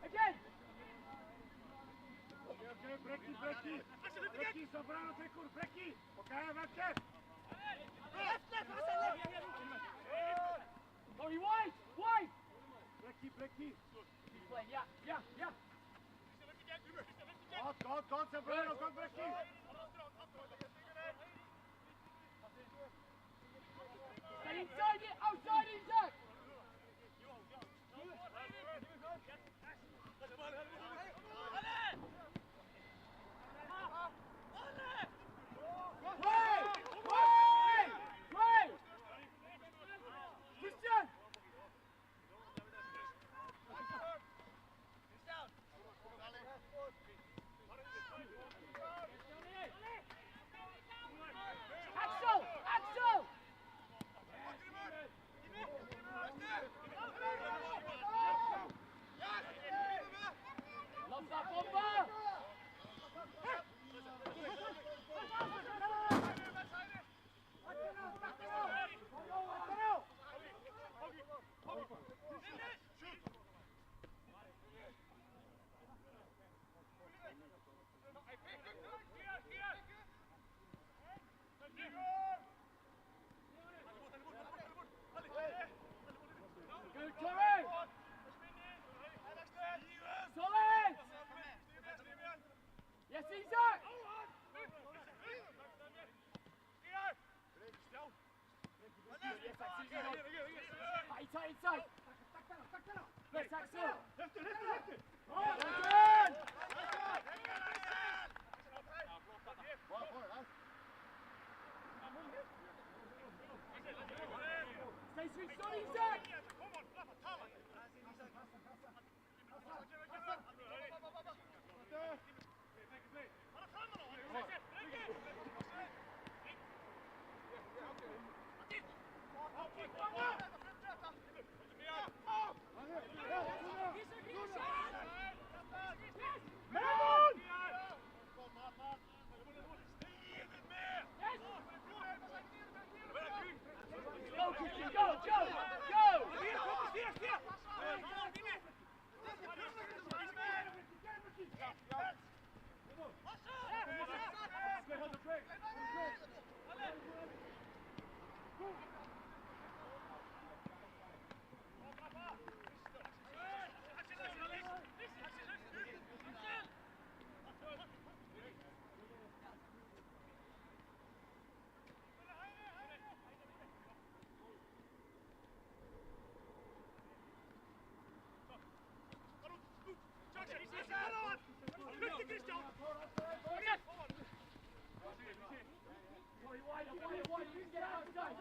Again! Okay, Brekkie! Brekkie, Zambrano, Tekur, Brekkie! Okay, Matke! Tony, wide! Brekkie! Keep playing, yeah. God, Zambrano, God, Brekkie! Stay inside it, outside Isaac! Way! Christian! Axel! Love that bomber! Good, Corey! Solid! Yes, Isaac! Tight. Yes, Axel! Stay sweet, sorry, Isaac! Go, Christian, go! Wide, you can get outside!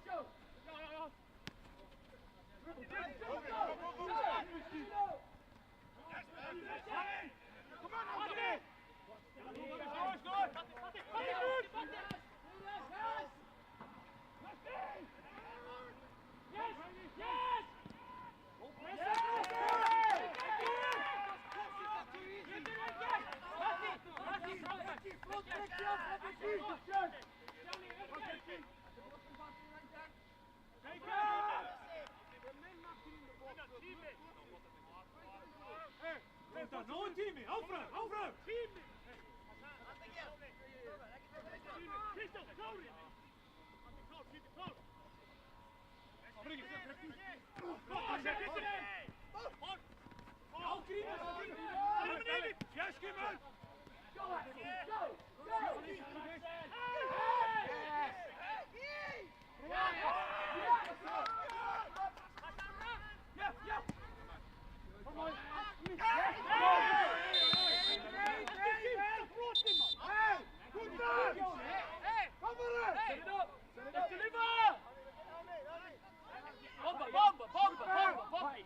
Show! Nóg tími, áfram! Tími! Kristján, klári! Klár! Go!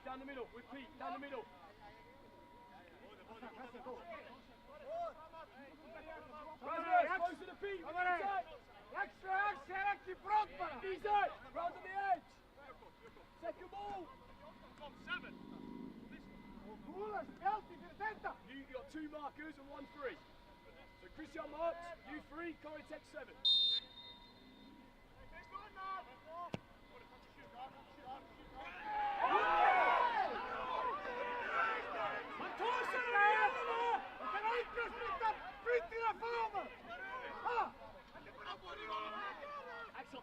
Down the middle, with Pete, down the middle. Close to the Pete, easy, round to the edge. Second ball. You got 2 markers and 1 free. So Christian marks, you 3, Corey takes 7.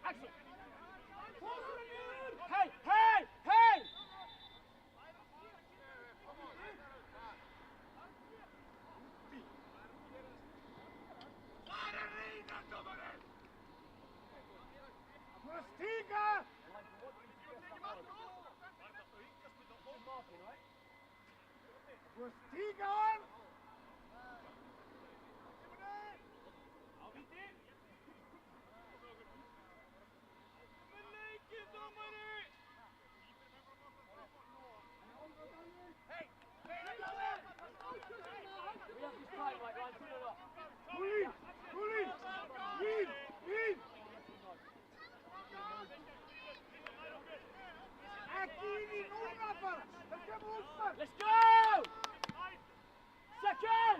Axel! Hey! Let's go! Second!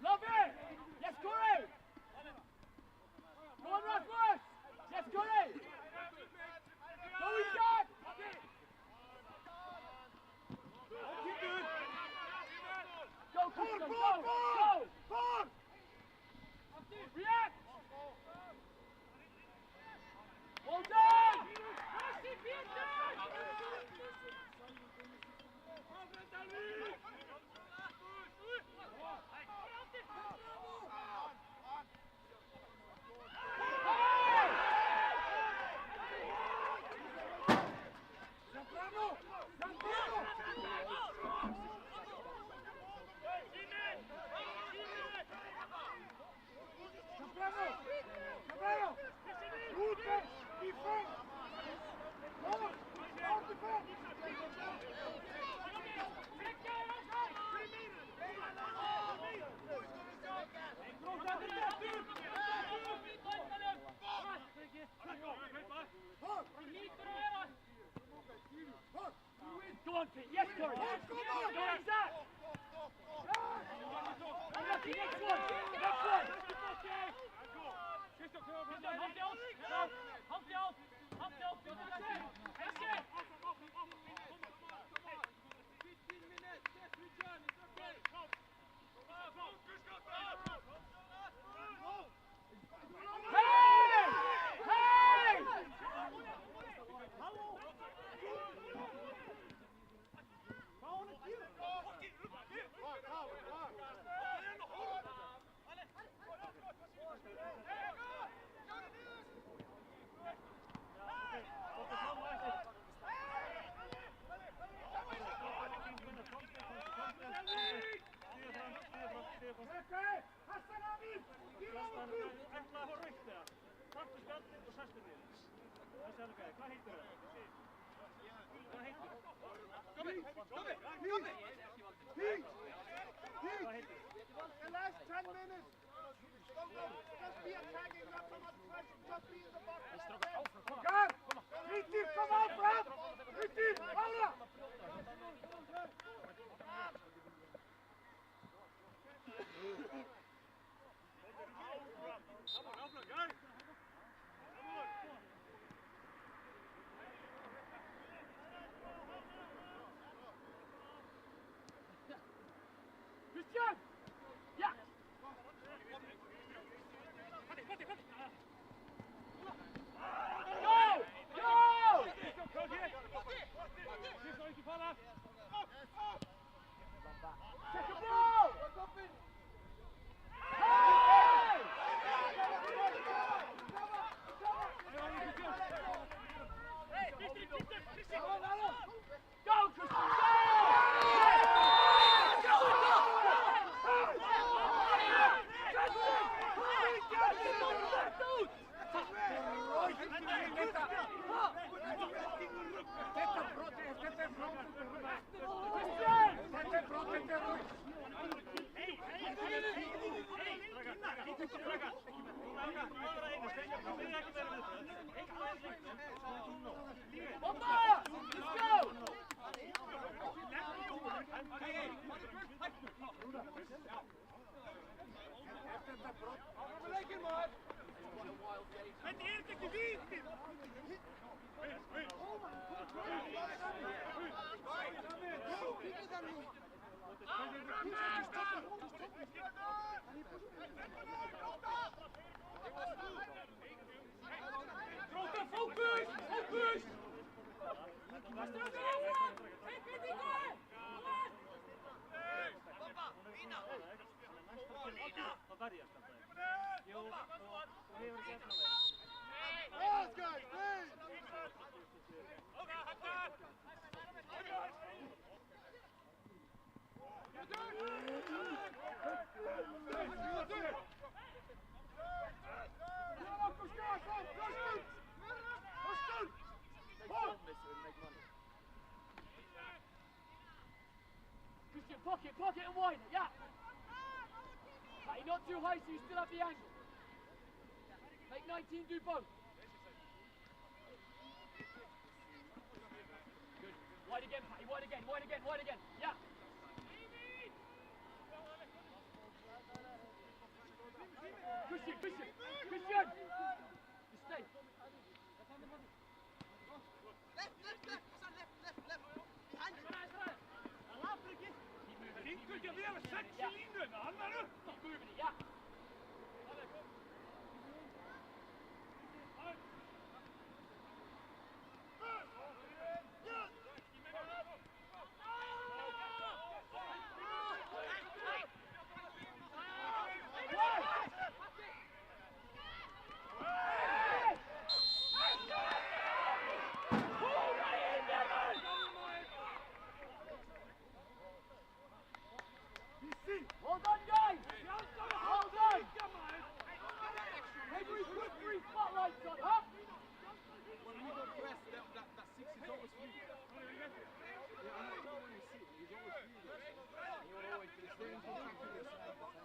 Love it! Yes, Corey! Go on, Rasmus! Yes, Corey! Go inside! Go, Christian, go! React! Well done! Go on, Pete. Yes, Corey. Go on, Zach. Unlucky. Next one. The last 10 minutes. Just be attacking, not so much pressure. Just be in the box. Come on, Brad! Ahora! Christian! Ja! Second ball! Pocket and wider, yeah. Matty, not too high so you still have the angle. Make 19 do both. Good. Wide again, Matty, wide again, wide again, wide again. Yeah. Christian! Christian! You stay. Hold on, guys! Hold on! Maybe we put 3 spotlights on, huh? When we go press, that 6 is always free. Yeah, I know when you see it, he's always free there. You're always free. It's very important to this side defense.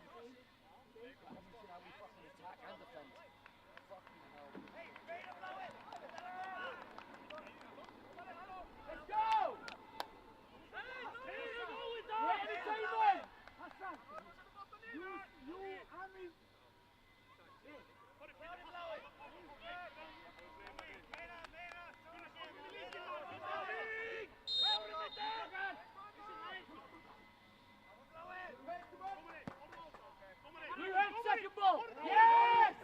Let me see how we fucking attack and defend. Fucking hell. Let's go! We're entertainment! Hassan, you, Amin. Blue head, second ball! Yes!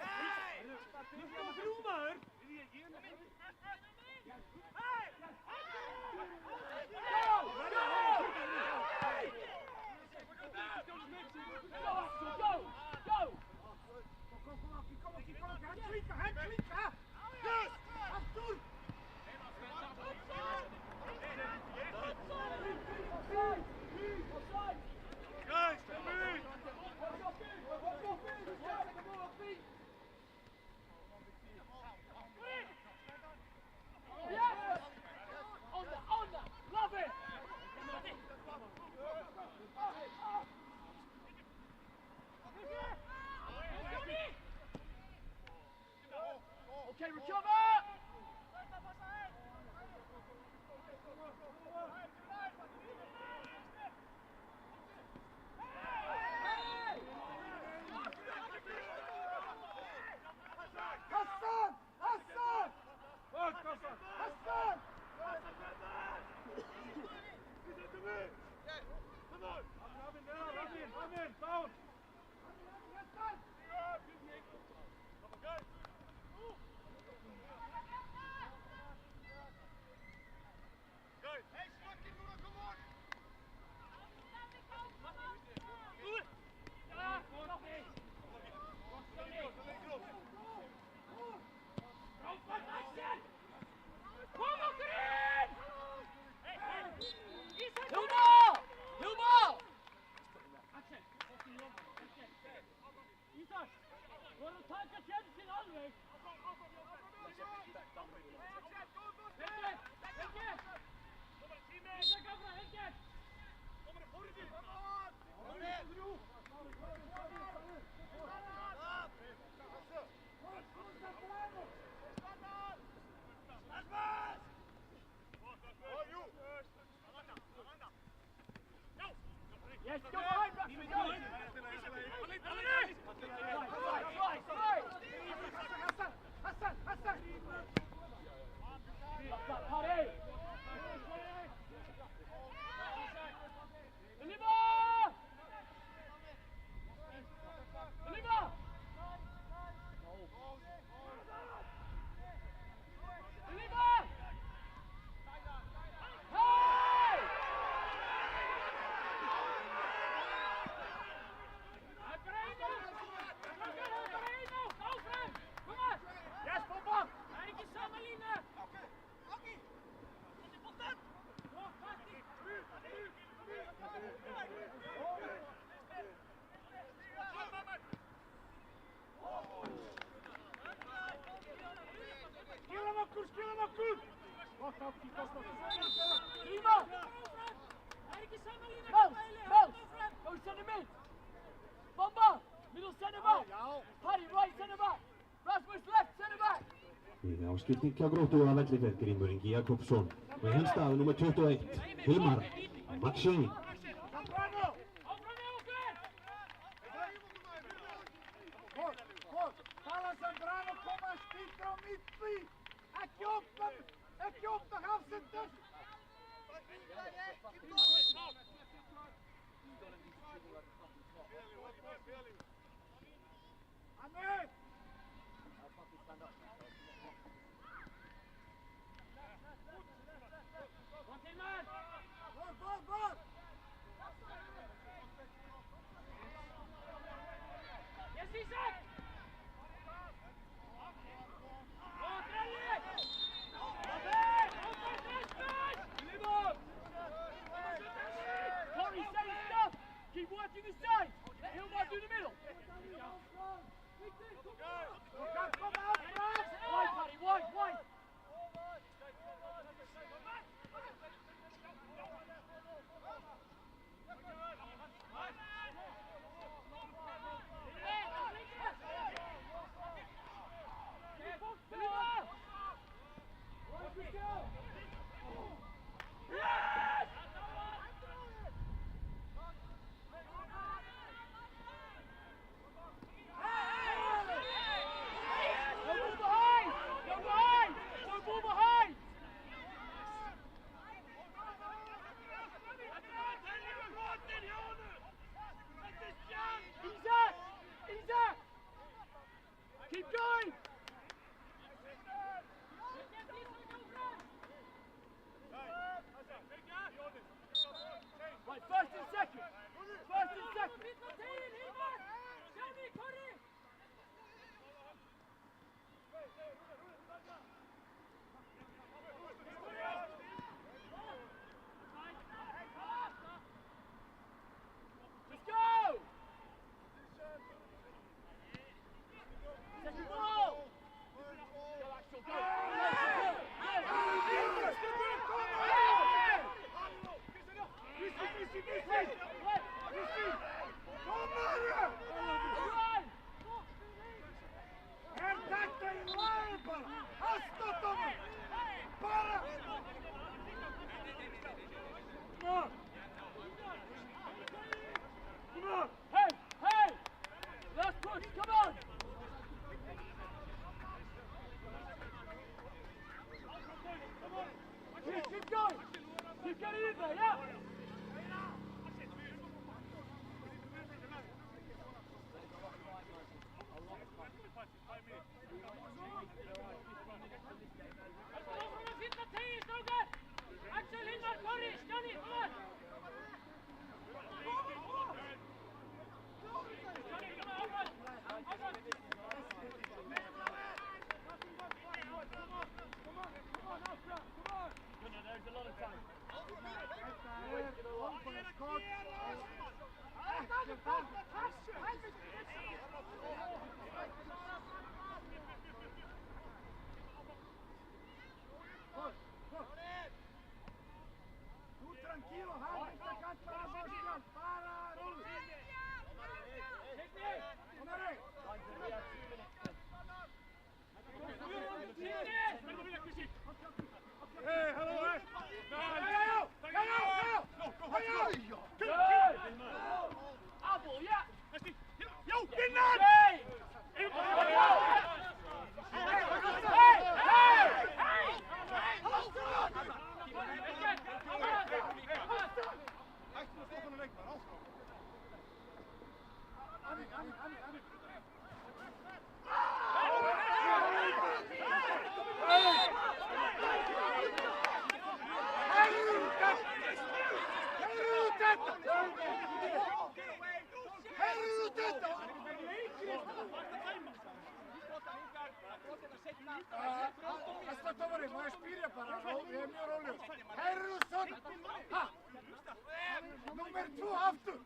Okay, recover! Lima! Mouse! Go centre mid! Bomba! Middle centre back! Harry, right centre back! Rasmus, left centre back! Við áskipting hjá Gróttu að velli fer Grímur Ingi Jakobsson og í hans stað nummer 21, Hilmar Maksini. Tala Zambrano koma að spýtra á mittli! Ekki opna hafsendur! Amen! Ball! Yes, Isak! Corey, stay stuff! Keep watching the side! Let Hilmar do the middle! Come out, Brad! Wide, buddy, wide! Keep going! Right, first and second! Let's go! Second ball! Go, Axel, go! Þetta í lagi bara! Aðstáttunum! Bara! Come on! Hey! Last push, come on! Keep going! Keep getting in there, yeah? Axel, Hilmar, Corey, Johnny, come on! There's a lot of time. Tú tranquilo, Hamilton, para a bola, para! Hey, hello, hey! Apple, yeah! Yo, Finland! Hey! Aspettovare, ma spira para mio rollo. Herrusson! Ha! Nummer 2 aftur!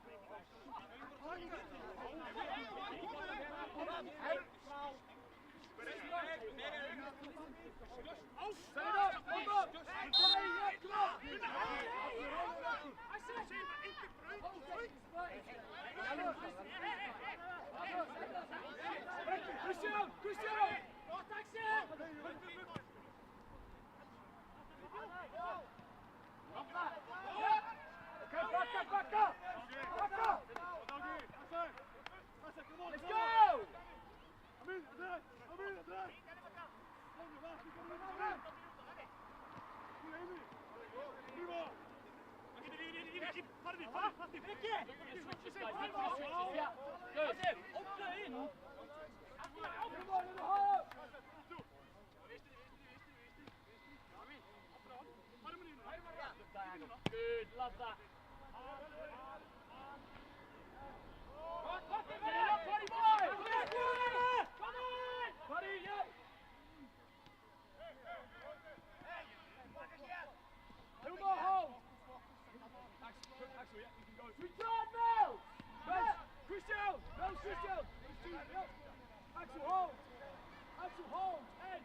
Switches, guys. Look for the switches. Yeah. Good. Good. Love that. Axel, hold! Axel, hold! Head!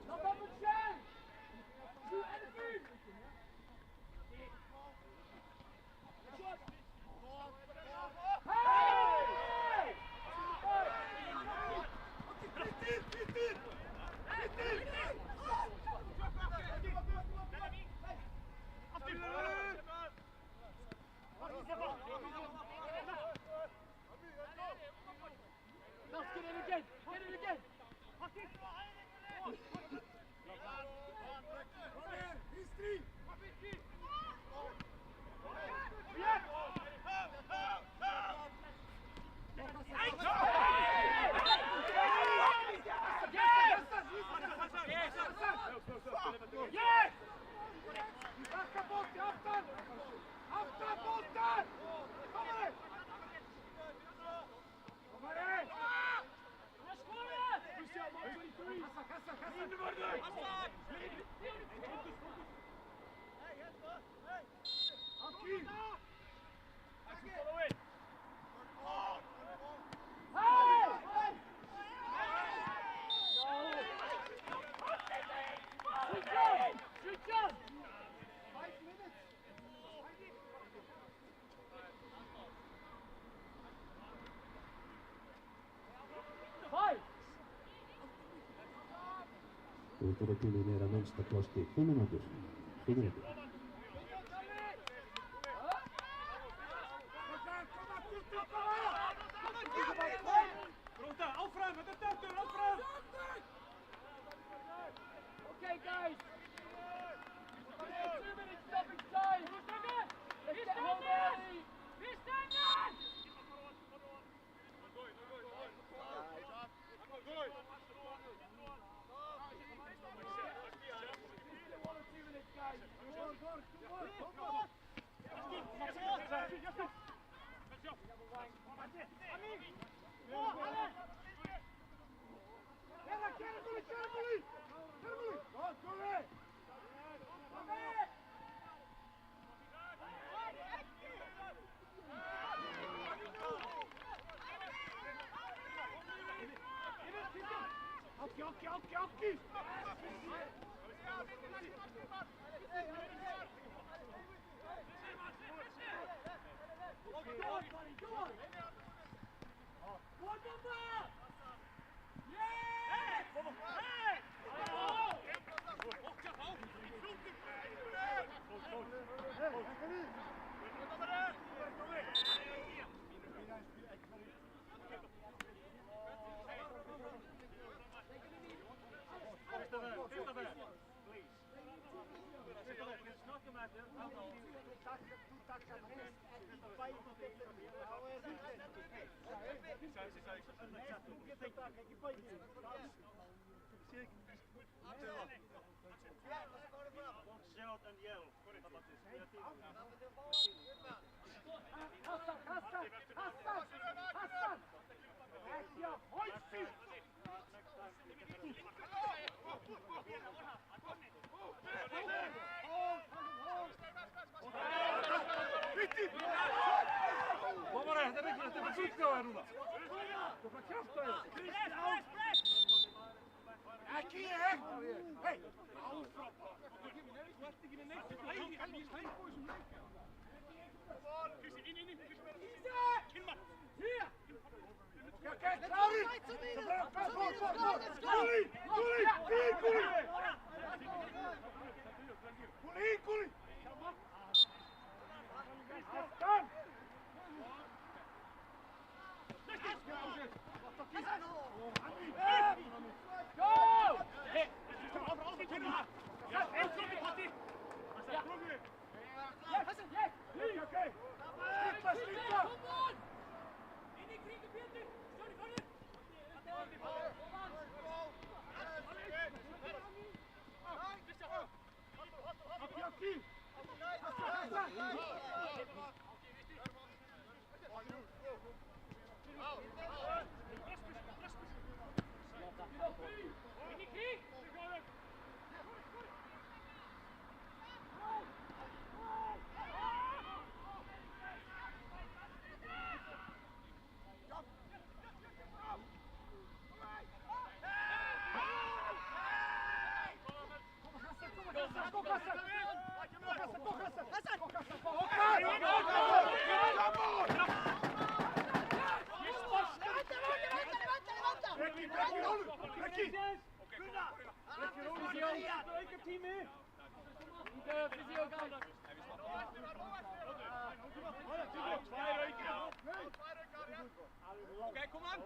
Not up and down! Do anything! Hey! Let's get in again! Get in again! Yes! Backa bort till aftan! Aftan bolten! Kommer det! Kommer det! Jag skorar! Christian, 123! Kassa! In var du! Aki! Axel, follow it! Hey! Switch on! 5 minutes! Five! Kulttuurikyllin era mönster kosti 5 minuter. 5 minuter. Okay, guys. 2 minutes stopping time. Let's get home early. Okay. Go on, buddy, go on! One number! Yes! Shout and yell about this. Hassan! Ja, hoist! Vad var det? Det räcker att det var skjuta här nu då. Det var kraft där. Aquí, eh! Hey! Okay, Claudia! Kuli! Done! Go! Okej. Slippa, slippa! Okej. Oké, kom aan!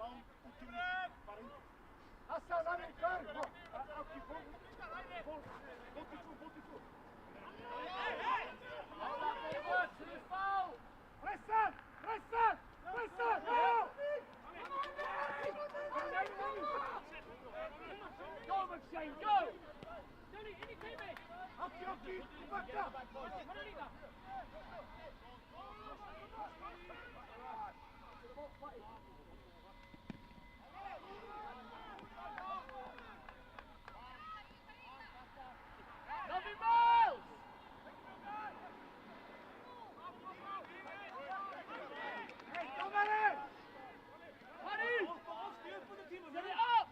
Hassan, han är klar! Okej, boll till två. Pressa! Go, McShane, go! Okej, backa! Lovely Miles! Hej, domare! Paddy! Set it up!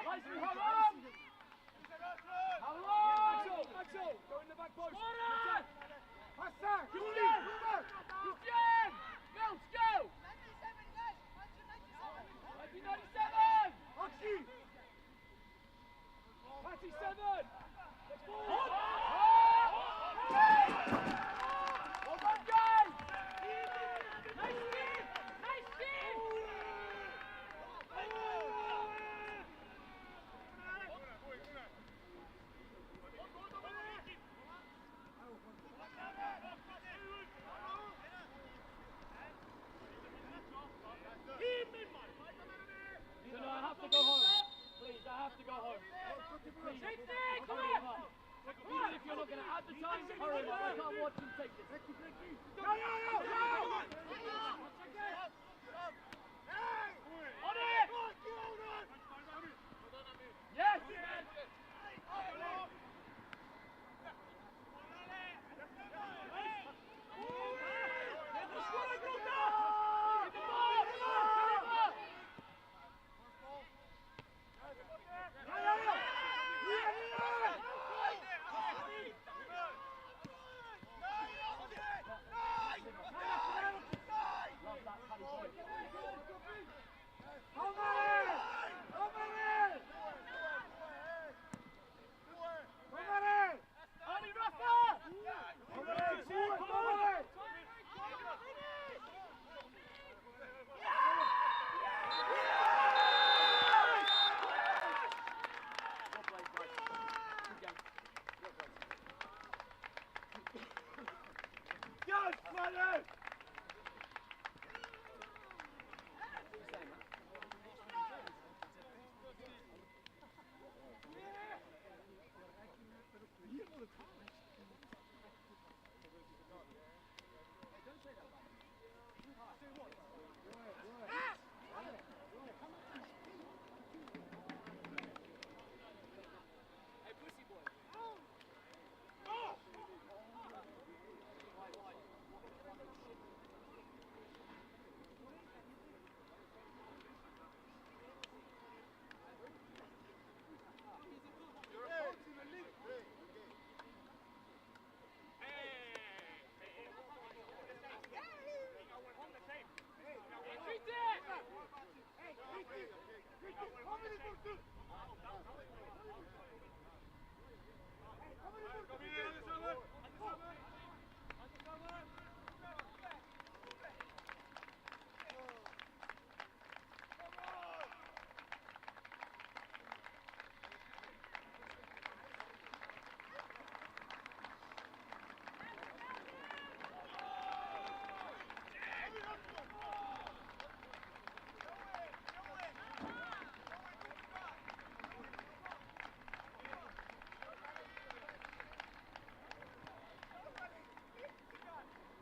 Nicely, Haram! Haram! Axel, go in the back post. Hassan! Julian! Christian! Mills, go! 1997! Okej! 27! Let's go! Well done, guys! Nice kick! Nice kick! No, I have to go home. Please, I have to go home. Please. Come on! Even if you're not going to add the time, hurry up. I can't watch him take this. Ja!